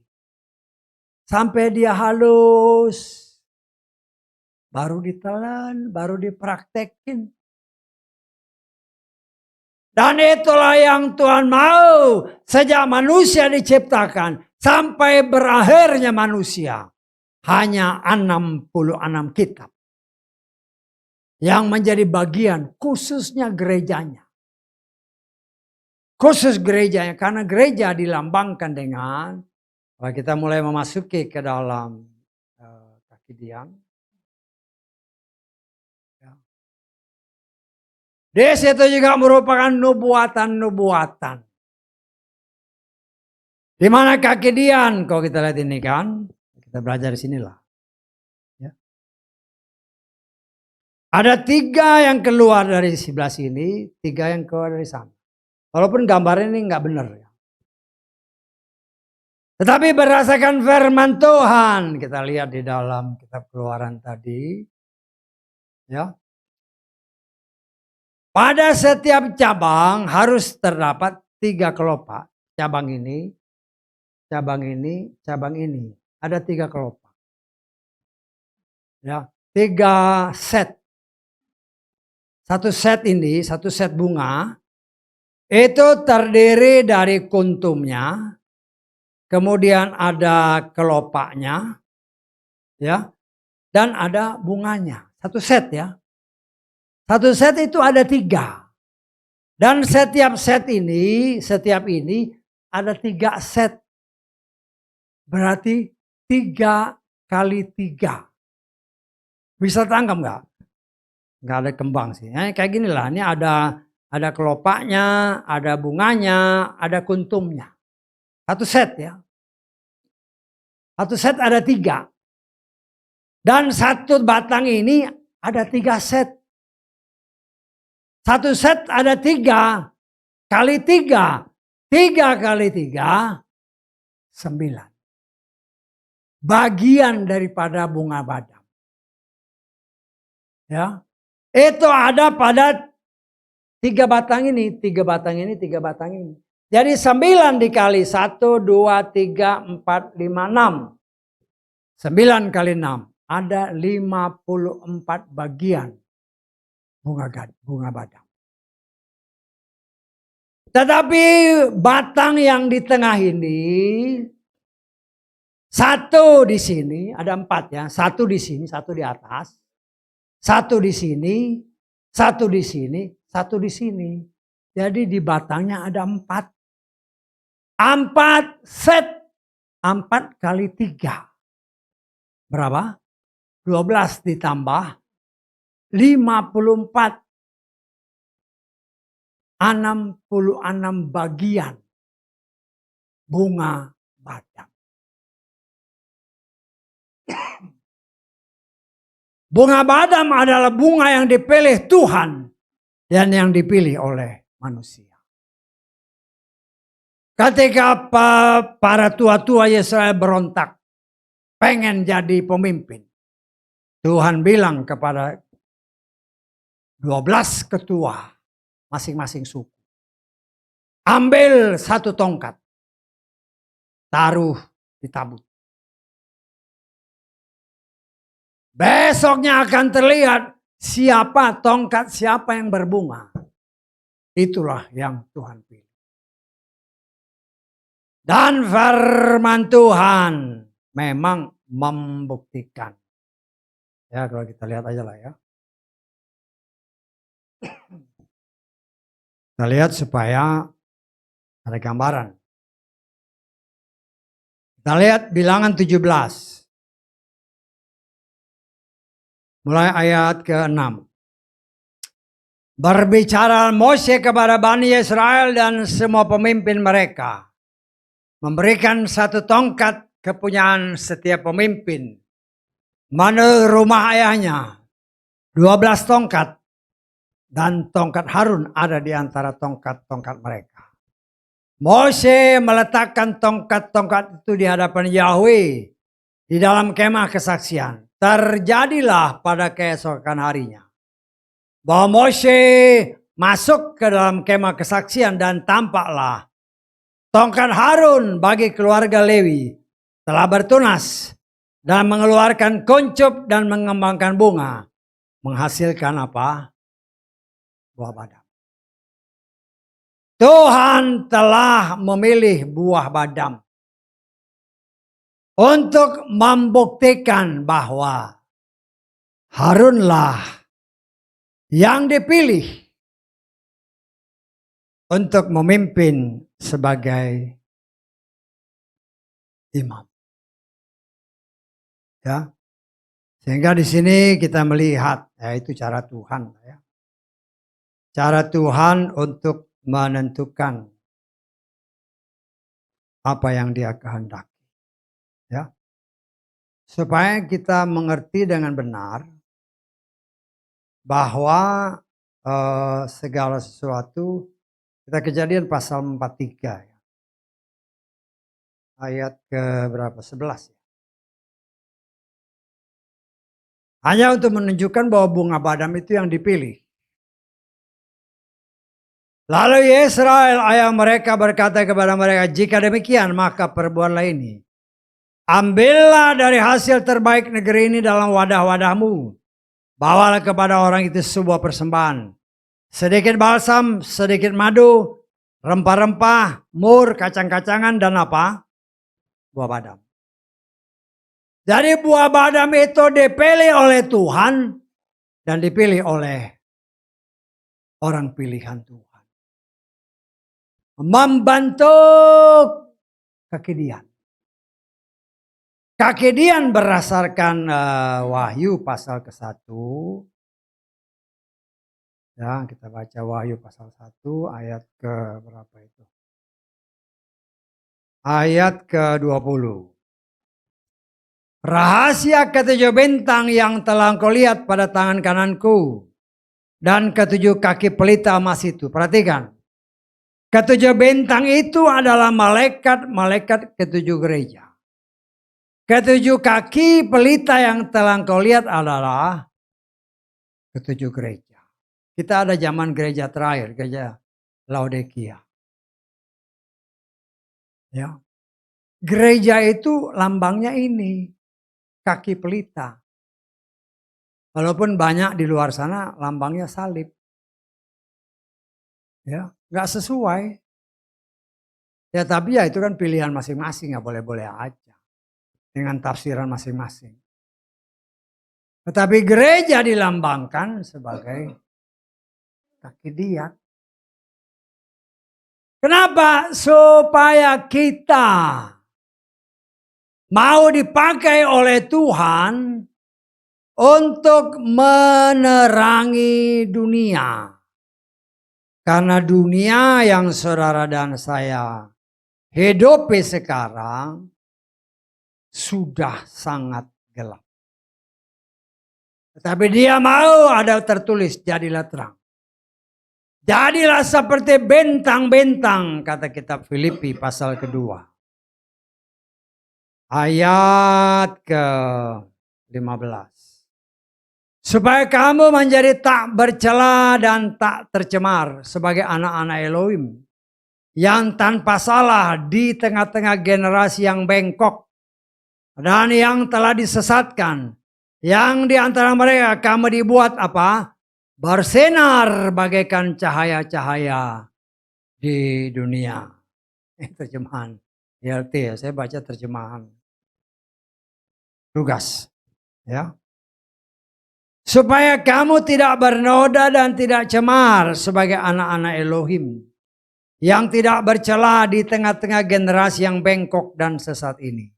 Sampai dia halus. Baru ditelan, baru dipraktekin. Dan itulah yang Tuhan mau. Sejak manusia diciptakan. Sampai berakhirnya manusia. Hanya 66 kitab. Yang menjadi bagian khususnya gerejanya. Khusus gerejanya, karena gereja dilambangkan dengan, kalau kita mulai memasuki ke dalam kaki diam. Ya. Di situ juga merupakan nubuatan-nubuatan. Di mana kaki diam, kalau kita lihat ini kan, kita belajar di sinilah. Ya. Ada 3 yang keluar dari sebelah sini, 3 yang keluar dari sana. Walaupun gambarnya ini nggak benar ya. Tetapi berdasarkan firman Tuhan, kita lihat di dalam kitab Keluaran tadi, ya. Pada setiap cabang harus terdapat 3 kelopak. Cabang ini, cabang ini, cabang ini. Ada 3 kelopak. Ya, 3 set. satu set bunga, itu terdiri dari kuntumnya, kemudian ada kelopaknya, ya, dan ada bunganya. Satu set ya. Satu set itu ada 3. Dan setiap ini ada 3 set. Berarti 3 kali 3. Bisa tangkap nggak? Nggak ada kembang sih. Kayak gini lah. Ini ada kelopaknya, ada bunganya, ada kuntumnya. Satu set ya. Satu set ada 3. Dan satu batang ini ada 3 set. Satu set ada 3 kali 3. 3 kali 3, 9. Bagian daripada bunga badam. Ya. Itu ada pada 3 batang ini, 3 batang ini, 3 batang ini. Jadi 9 dikali 1, 2, 3, 4, 5, 6. 9 kali 6. Ada 54 bagian bunga badam. Tetapi batang yang di tengah ini, 1 di sini, ada 4 ya. 1 di sini, 1 di atas. 1 di sini, 1 di sini, 1 di sini. Jadi di batangnya ada 4. 4 set. 4 kali 3. Berapa? 12 ditambah 54. 66 bagian bunga badam. Bunga badam adalah bunga yang dipilih Tuhan dan yang dipilih oleh manusia. Ketika para tua-tua Israel berontak, pengen jadi pemimpin, Tuhan bilang kepada 12 ketua masing-masing suku, ambil 1 tongkat, taruh di tabut. Besoknya akan terlihat tongkat siapa yang berbunga. Itulah yang Tuhan pilih. Dan firman Tuhan memang membuktikan. Ya, kalau kita lihat aja lah ya. Kita lihat supaya ada gambaran. Kita lihat Bilangan 17. Mulai ayat ke-6. Berbicara Mose kepada Bani Israel dan semua pemimpin mereka. Memberikan 1 tongkat kepunyaan setiap pemimpin. Menurut rumah ayahnya. 12 tongkat. Dan tongkat Harun ada di antara tongkat-tongkat mereka. Mose meletakkan tongkat-tongkat itu di hadapan Yahweh di dalam kemah kesaksian. Terjadilah pada keesokan harinya bahwa Mose masuk ke dalam kemah kesaksian dan tampaklah tongkat Harun bagi keluarga Lewi telah bertunas dan mengeluarkan kuncup dan mengembangkan bunga, menghasilkan apa? Buah badam. Tuhan telah memilih buah badam untuk membuktikan bahwa Harunlah yang dipilih untuk memimpin sebagai imam. Ya. Sehingga di sini kita melihat, yaitu cara Tuhan, ya. Cara Tuhan untuk menentukan apa yang Dia kehendaki. Ya. Supaya kita mengerti dengan benar bahwa segala sesuatu, kita Kejadian pasal 43 ya. Ayat ke berapa? 11 ya. Hanya untuk menunjukkan bahwa bunga badam itu yang dipilih. Lalu Israel ayah mereka berkata kepada mereka, jika demikian maka perbuatlah ini. Ambillah dari hasil terbaik negeri ini dalam wadah-wadahmu. Bawalah kepada orang itu sebuah persembahan. Sedikit balsam, sedikit madu, rempah-rempah, mur, kacang-kacangan, dan apa? Buah badam. Jadi buah badam itu dipilih oleh Tuhan dan dipilih oleh orang pilihan Tuhan. Membantu kekidian. Kekidian berdasarkan Wahyu pasal ke-1. Ya, kita baca Wahyu pasal 1 ayat ke berapa itu? Ayat ke-20. Rahasia ketujuh bintang yang telah engkau lihat pada tangan kananku dan ketujuh kaki pelita emas itu. Perhatikan. Ketujuh bintang itu adalah malaikat-malaikat ketujuh gereja. Ketujuh kaki pelita yang telah engkau lihat adalah ketujuh gereja. Kita ada zaman gereja terakhir, gereja Laodikia. Ya. Gereja itu lambangnya ini, kaki pelita. Walaupun banyak di luar sana lambangnya salib. Ya, nggak sesuai. Ya tapi ya itu kan pilihan masing-masing, nggak boleh-boleh aja. Dengan tafsiran masing-masing. Tetapi gereja dilambangkan sebagai kaki dia. Kenapa? Supaya kita mau dipakai oleh Tuhan untuk menerangi dunia. Karena dunia yang saudara dan saya hidupi sekarang sudah sangat gelap. Tetapi dia mau ada tertulis jadilah terang. Jadilah seperti bentang-bentang, kata kitab Filipi pasal kedua. Ayat ke-15. Supaya kamu menjadi tak bercela dan tak tercemar sebagai anak-anak Elohim. Yang tanpa salah di tengah-tengah generasi yang bengkok. Dan yang telah disesatkan. Yang di antara mereka kamu dibuat apa? Bersinar bagaikan cahaya-cahaya di dunia. Terjemahan ILT ya, saya baca terjemahan Lugas. Ya. Supaya kamu tidak bernoda dan tidak cemar sebagai anak-anak Elohim. Yang tidak bercela di tengah-tengah generasi yang bengkok dan sesat ini.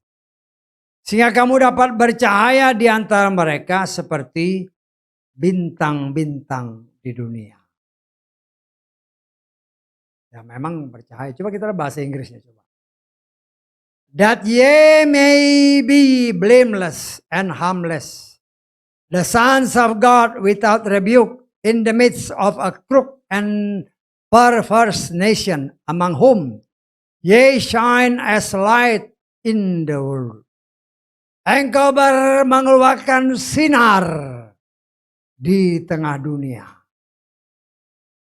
Sehingga kamu dapat bercahaya di antara mereka seperti bintang-bintang di dunia. Ya memang bercahaya. Coba kita bahasa Inggrisnya coba. That ye may be blameless and harmless. The sons of God without rebuke in the midst of a crooked and perverse nation among whom ye shine as light in the world. Engkau mengeluarkan sinar di tengah dunia.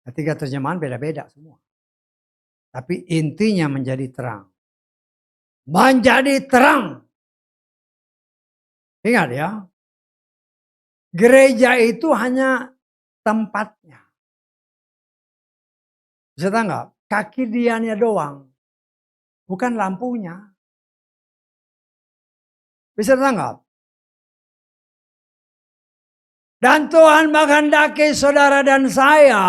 Ketiga terjemahan beda-beda semua. Tapi intinya menjadi terang. Menjadi terang. Ingat ya. Gereja itu hanya tempatnya. Bisa tanggap? Kaki dianya doang. Bukan lampunya. Bisa tanggap? Dan Tuhan menghendaki saudara dan saya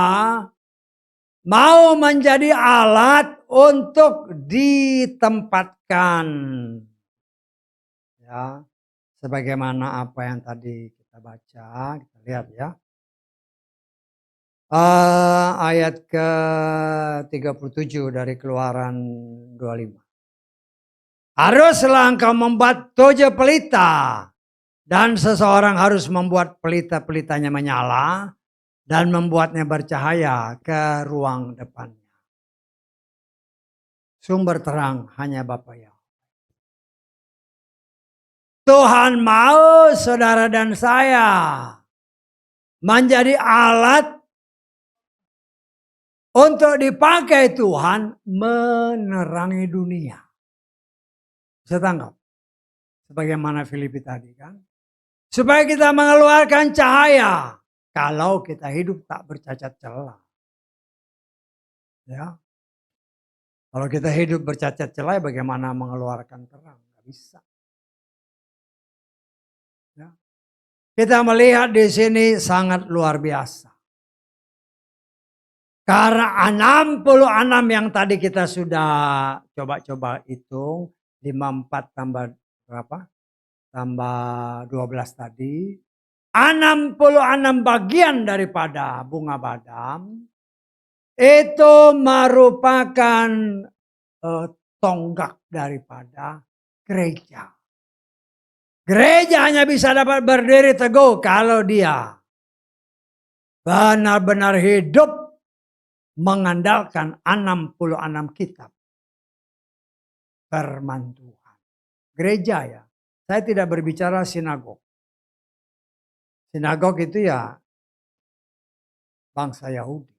mau menjadi alat untuk ditempatkan. Ya, sebagaimana apa yang tadi kita baca, kita lihat ya. Ayat ke-37 dari Keluaran 25. Haruslah engkau membuat 7 pelita. Dan seseorang harus membuat pelita-pelitanya menyala. Dan membuatnya bercahaya ke ruang depannya. Sumber terang hanya Bapa Yahweh. Tuhan mau saudara dan saya menjadi alat untuk dipakai Tuhan menerangi dunia. Bisa tanggap? Sebagaimana Filipi tadi kan. Supaya kita mengeluarkan cahaya. Kalau kita hidup tak bercacat celah. Ya. Kalau kita hidup bercacat celah, bagaimana mengeluarkan terang? Nggak bisa. Ya. Kita melihat di sini sangat luar biasa. Karena 66 yang tadi kita sudah coba-coba hitung. 54 tambah berapa? Tambah 12 tadi. 66 bagian daripada bunga badam. Itu merupakan tonggak daripada gereja. Gereja hanya bisa dapat berdiri teguh kalau dia benar-benar hidup mengandalkan 66 kitab firman Tuhan. Gereja ya. Saya tidak berbicara sinagog. Sinagog itu ya bangsa Yahudi.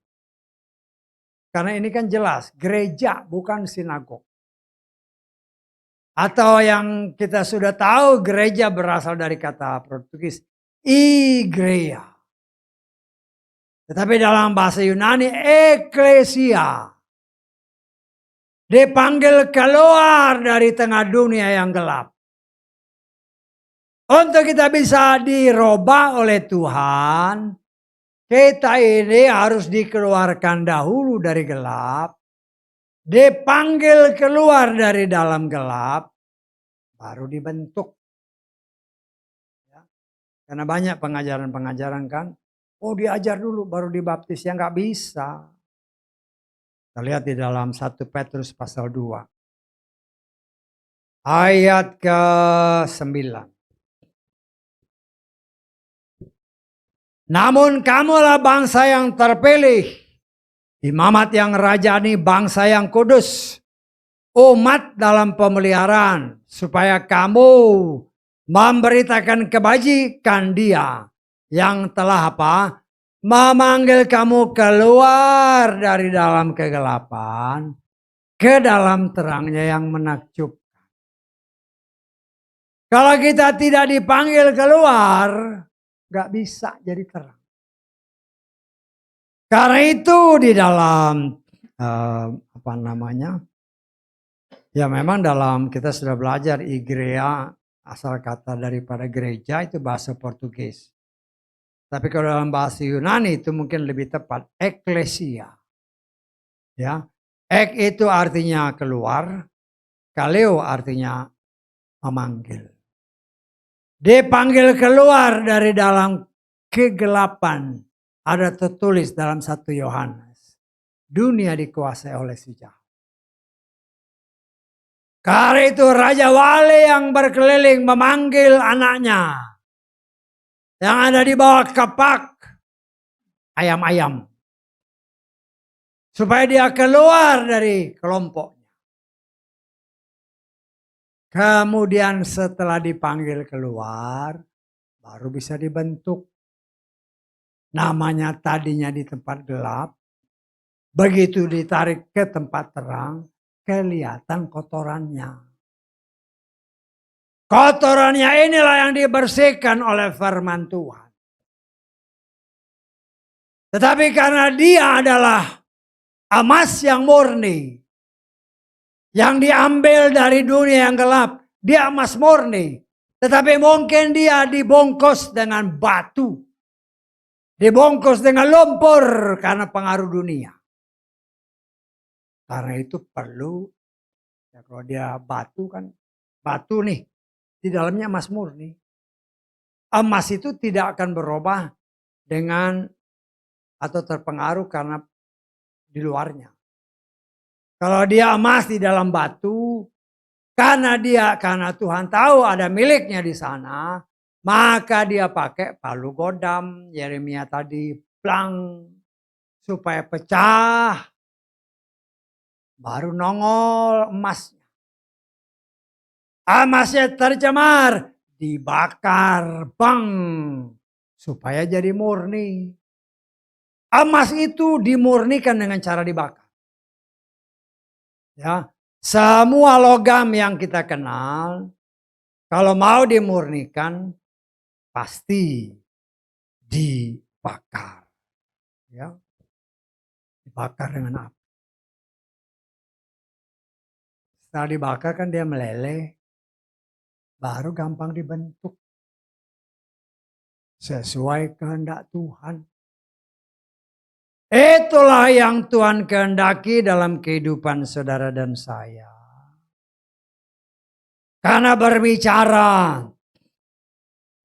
Karena ini kan jelas, gereja bukan sinagog. Atau yang kita sudah tahu gereja berasal dari kata Portugis, igreja. Tetapi dalam bahasa Yunani, eklesia. Dipanggil keluar dari tengah dunia yang gelap. Untuk kita bisa dirubah oleh Tuhan, kita ini harus dikeluarkan dahulu dari gelap. Dipanggil keluar dari dalam gelap, baru dibentuk. Ya. Karena banyak pengajaran-pengajaran kan, oh diajar dulu baru dibaptis, ya nggak bisa. Kita lihat di dalam 1 Petrus pasal 2. Ayat ke-9. Namun kamulah bangsa yang terpilih, imamat yang rajani, bangsa yang kudus, umat dalam pemeliharaan, supaya kamu memberitakan kebajikan Dia yang telah apa? Memanggil kamu keluar dari dalam kegelapan ke dalam terangnya yang menakjubkan. Kalau kita tidak dipanggil keluar, nggak bisa jadi terang. Karena itu di dalam apa namanya? Ya memang dalam kita sudah belajar igreja, asal kata daripada gereja itu bahasa Portugis. Tapi kalau dalam bahasa Yunani itu mungkin lebih tepat eklesia. Ya. Ek itu artinya keluar, kaleo artinya memanggil. Dipanggil keluar dari dalam kegelapan. Ada tertulis dalam 1 Yohanes. Dunia dikuasai oleh si jahat. Karena itu Raja Wali yang berkeliling memanggil anaknya. Yang ada di bawah kapak ayam-ayam. Supaya dia keluar dari kelompoknya. Kemudian setelah dipanggil keluar, baru bisa dibentuk. Namanya tadinya di tempat gelap, begitu ditarik ke tempat terang, kelihatan kotorannya. Kotorannya inilah yang dibersihkan oleh firman Tuhan. Tetapi karena dia adalah emas yang murni, yang diambil dari dunia yang gelap, dia emas murni. Tetapi mungkin dia dibungkus dengan batu. Dibungkus dengan lumpur karena pengaruh dunia. Karena itu perlu, ya kalau dia batu kan, batu nih, di dalamnya emas murni. Emas itu tidak akan berubah dengan atau terpengaruh karena di luarnya. Kalau dia emas di dalam batu, karena Tuhan tahu ada miliknya di sana, maka dia pakai palu godam, Yeremia tadi, plang, supaya pecah, baru nongol emasnya. Emasnya tercemar, dibakar, bang, supaya jadi murni. Emas itu dimurnikan dengan cara dibakar. Ya, semua logam yang kita kenal, kalau mau dimurnikan, pasti dibakar. Ya, dibakar dengan api. Setelah dibakar kan dia meleleh, baru gampang dibentuk sesuai kehendak Tuhan. Itulah yang Tuhan kehendaki dalam kehidupan saudara dan saya. Karena berbicara,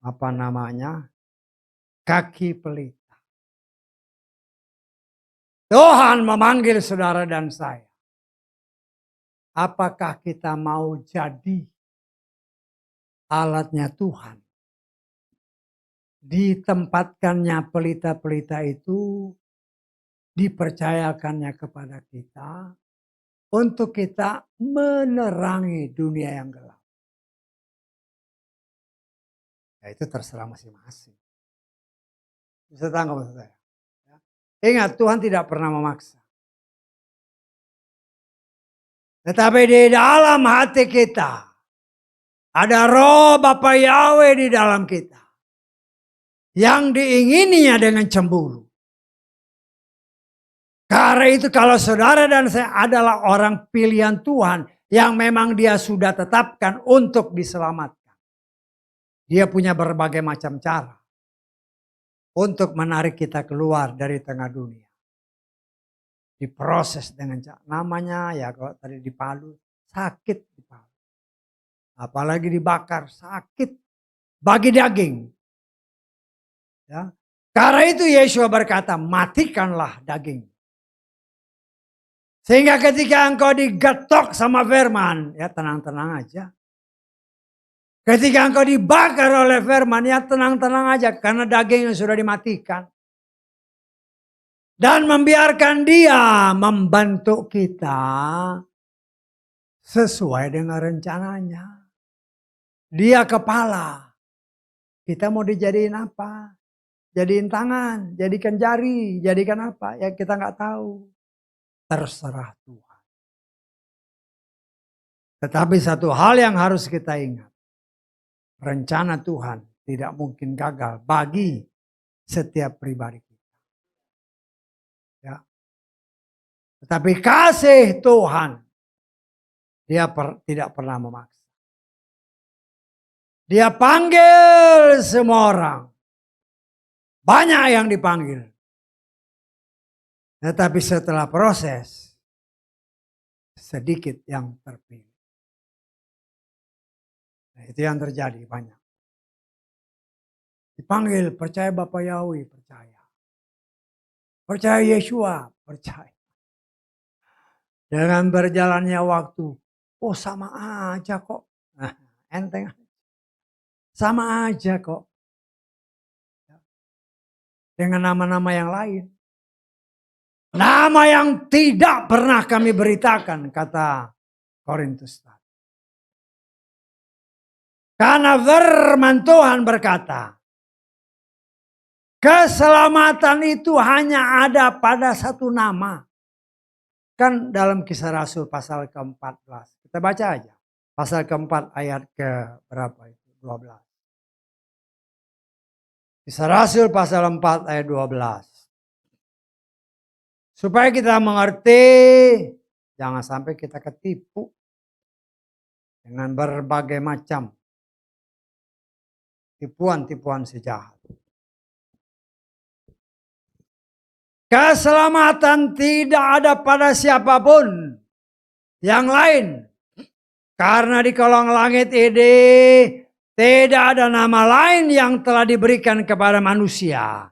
apa namanya, kaki pelita. Tuhan memanggil saudara dan saya. Apakah kita mau jadi alatnya Tuhan? Ditempatkannya pelita-pelita itu, dipercayakannya kepada kita untuk kita menerangi dunia yang gelap. Ya, itu terserah masing-masing. Bisa tangkap maksud saya? Ingat, Tuhan tidak pernah memaksa. Tetapi di dalam hati kita ada roh Bapa Yahweh di dalam kita yang diingininya dengan cemburu. Karena itu kalau saudara dan saya adalah orang pilihan Tuhan yang memang dia sudah tetapkan untuk diselamatkan. Dia punya berbagai macam cara untuk menarik kita keluar dari tengah dunia. Diproses dengan namanya ya kalau tadi dipalu, sakit dipalu. Apalagi dibakar, sakit bagi daging. Ya. Karena itu Yesus berkata, matikanlah daging. Sehingga ketika engkau digetok sama firman, ya tenang-tenang aja. Ketika engkau dibakar oleh firman, ya tenang-tenang aja. Karena dagingnya sudah dimatikan. Dan membiarkan dia membantu kita sesuai dengan rencananya. Dia kepala. Kita mau dijadiin apa? Jadiin tangan, jadikan jari, jadikan apa? Ya kita nggak tahu. Terserah Tuhan. Tetapi satu hal yang harus kita ingat. Rencana Tuhan tidak mungkin gagal bagi setiap pribadi kita. Ya. Tetapi kasih Tuhan, dia tidak pernah memaksa. Dia panggil semua orang. Banyak yang dipanggil. Tetapi setelah proses, sedikit yang terpilih. Nah, itu yang terjadi banyak. Dipanggil, percaya Bapak Yahweh, percaya. Percaya Yeshua, percaya. Dengan berjalannya waktu, oh sama aja kok. Nah, enteng. Sama aja kok. Dengan nama-nama yang lain. Nama yang tidak pernah kami beritakan, kata Korintus. Karena firman Tuhan berkata, keselamatan itu hanya ada pada satu nama. Kan dalam Kisah Rasul pasal ke-14. Kita baca aja. Pasal ke-4 ayat ke berapa itu? 12. Kisah Rasul pasal 4 ayat 12. Supaya kita mengerti, jangan sampai kita ketipu dengan berbagai macam tipuan-tipuan sejahat. Keselamatan tidak ada pada siapapun yang lain. Karena di kolong langit ini tidak ada nama lain yang telah diberikan kepada manusia.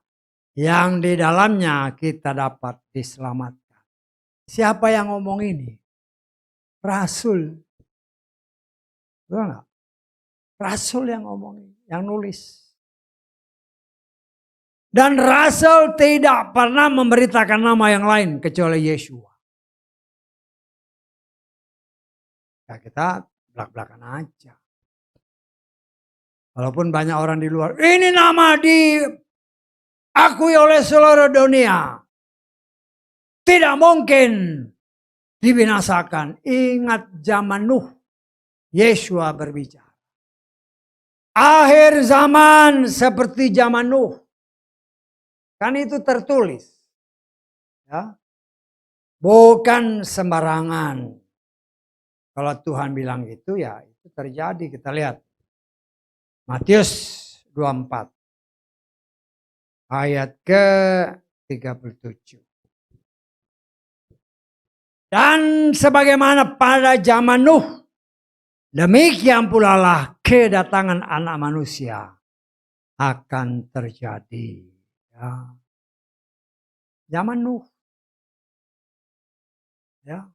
Yang di dalamnya kita dapat diselamatkan. Siapa yang ngomong ini? Rasul. Betul nggak? Rasul yang ngomong ini, yang nulis. Dan Rasul tidak pernah memberitakan nama yang lain kecuali Yeshua. Ya kita belak-belakan aja. Walaupun banyak orang di luar, ini nama diakui oleh seluruh dunia. Tidak mungkin dibinasakan. Ingat zaman Nuh, Yeshua berbicara. Akhir zaman seperti zaman Nuh. Kan itu tertulis. Ya. Bukan sembarangan. Kalau Tuhan bilang itu ya itu terjadi. Kita lihat. Matius 24. Ayat ke-37. Dan sebagaimana pada zaman Nuh. Demikian pula lah kedatangan anak manusia akan terjadi. Ya. Zaman Nuh. Ya.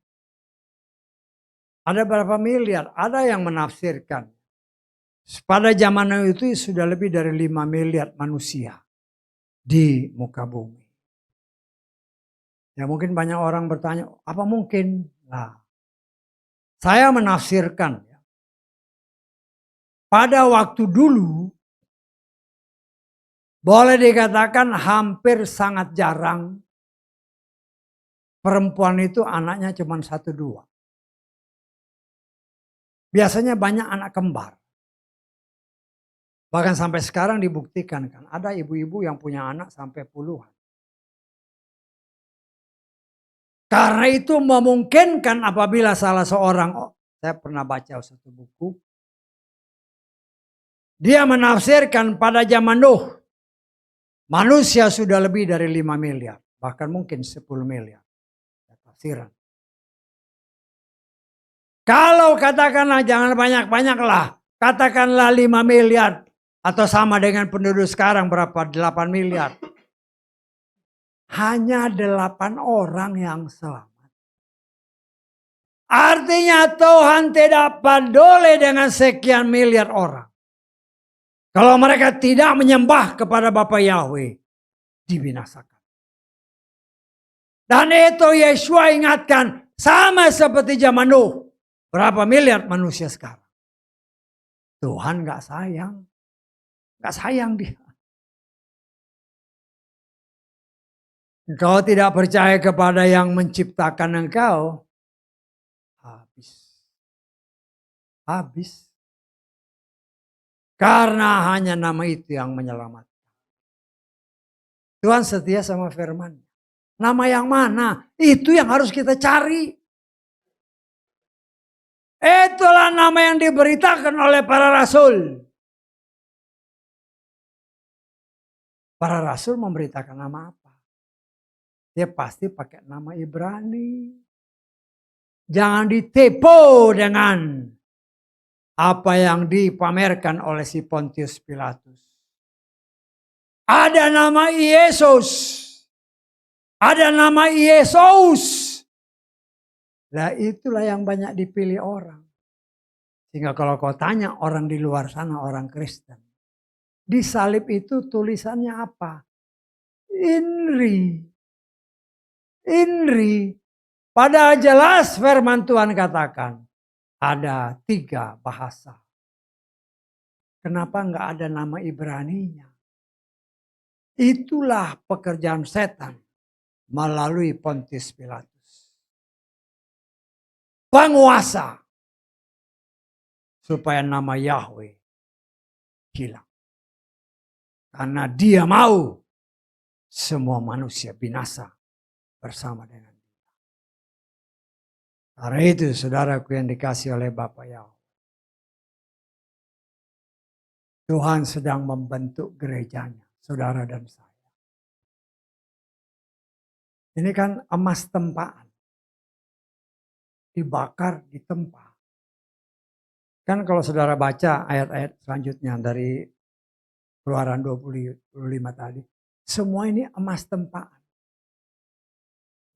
Ada berapa miliar? Ada yang menafsirkan. Pada zaman Nuh itu sudah lebih dari 5 miliar manusia di muka bumi. Ya mungkin banyak orang bertanya, apa mungkin? Nah, saya menafsirkan. Ya, pada waktu dulu, boleh dikatakan hampir sangat jarang perempuan itu anaknya cuma 1-2. Biasanya banyak anak kembar. Bahkan sampai sekarang dibuktikan kan. Ada ibu-ibu yang punya anak sampai puluhan. Karena itu memungkinkan apabila salah seorang, saya pernah baca satu buku. Dia menafsirkan pada zaman Nuh. Manusia sudah lebih dari 5 miliar. Bahkan mungkin 10 miliar. Tafsiran. Kalau katakanlah jangan banyak-banyaklah. Katakanlah 5 miliar. Atau sama dengan penduduk sekarang berapa? 8 miliar. Hanya 8 orang yang selamat. Artinya Tuhan tidak peduli dengan sekian miliar orang. Kalau mereka tidak menyembah kepada Bapa Yahweh, dibinasakan. Dan itu Yeshua ingatkan sama seperti zaman Nuh. Berapa miliar manusia sekarang? Tuhan gak sayang. Gak sayang dia. Engkau tidak percaya kepada yang menciptakan engkau. Habis. Habis. Karena hanya nama itu yang menyelamatkan. Tuhan setia sama firman. Nama yang mana? Itu yang harus kita cari. Itulah nama yang diberitakan oleh para rasul. Para rasul memberitakan nama apa? Dia pasti pakai nama Ibrani. Jangan ditipu dengan apa yang dipamerkan oleh si Pontius Pilatus. Ada nama Yesus. Ada nama Yesus. Nah itulah yang banyak dipilih orang. Sehingga kalau kau tanya orang di luar sana, orang Kristen. Di salib itu tulisannya apa? INRI. INRI. Padahal jelas firman Tuhan katakan. Ada 3 bahasa. Kenapa enggak ada nama Ibraninya? Itulah pekerjaan setan melalui Pontius Pilatus. Penguasa. Supaya nama Yahweh hilang. Karena dia mau semua manusia binasa bersama dengan dia. Karena itu saudaraku yang dikasih oleh Bapa Yahweh. Tuhan sedang membentuk gerejanya, saudara dan saya. Ini kan emas tempaan. Dibakar di tempat. Kan kalau saudara baca ayat-ayat selanjutnya dari Keluaran 25 tadi. Semua ini emas tempaan.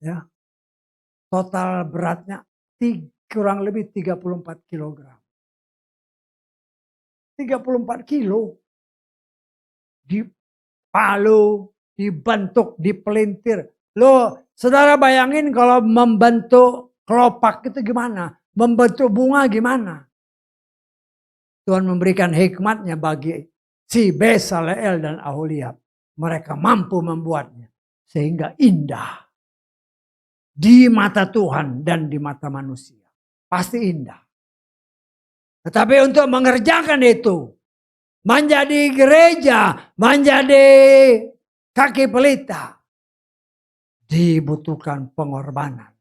Ya. Total beratnya kurang lebih 34 kilogram. 34 kilo. Dipalu, dibentuk, dipelintir. Loh, saudara bayangin kalau membentuk kelopak itu gimana? Membentuk bunga gimana? Tuhan memberikan hikmatnya bagi si Besaleel dan Aholiab. Mereka mampu membuatnya. Sehingga indah. Di mata Tuhan dan di mata manusia. Pasti indah. Tetapi untuk mengerjakan itu. menjadi gereja, menjadi kaki pelita, dibutuhkan pengorbanan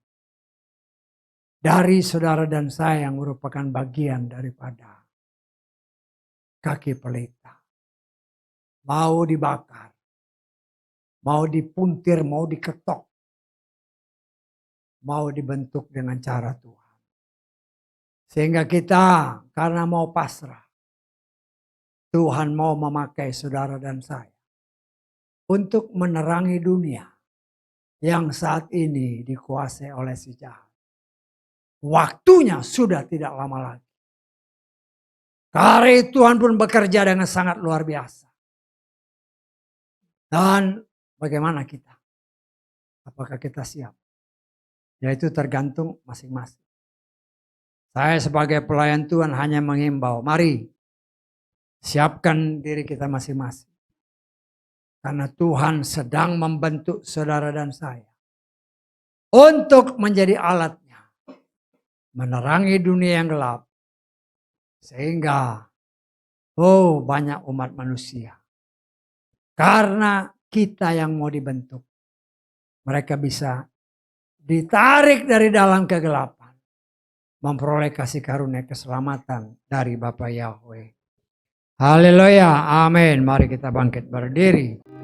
dari saudara dan saya yang merupakan bagian daripada kaki pelita. Mau dibakar, mau dipuntir, mau diketok, mau dibentuk dengan cara Tuhan. Sehingga kita karena mau pasrah, Tuhan mau memakai saudara dan saya untuk menerangi dunia yang saat ini dikuasai oleh si jahat. Waktunya sudah tidak lama lagi. Karena Tuhan pun bekerja dengan sangat luar biasa. Dan bagaimana kita? Apakah kita siap? Ya itu tergantung masing-masing. Saya sebagai pelayan Tuhan hanya mengimbau, mari siapkan diri kita masing-masing. Karena Tuhan sedang membentuk saudara dan saya untuk menjadi alatnya, menerangi dunia yang gelap. Sehingga banyak umat manusia. Karena kita yang mau dibentuk, mereka bisa ditarik dari dalam kegelapan, memperoleh kasih karunia keselamatan dari Bapa Yahweh. Haleluya, amin. Mari kita bangkit berdiri.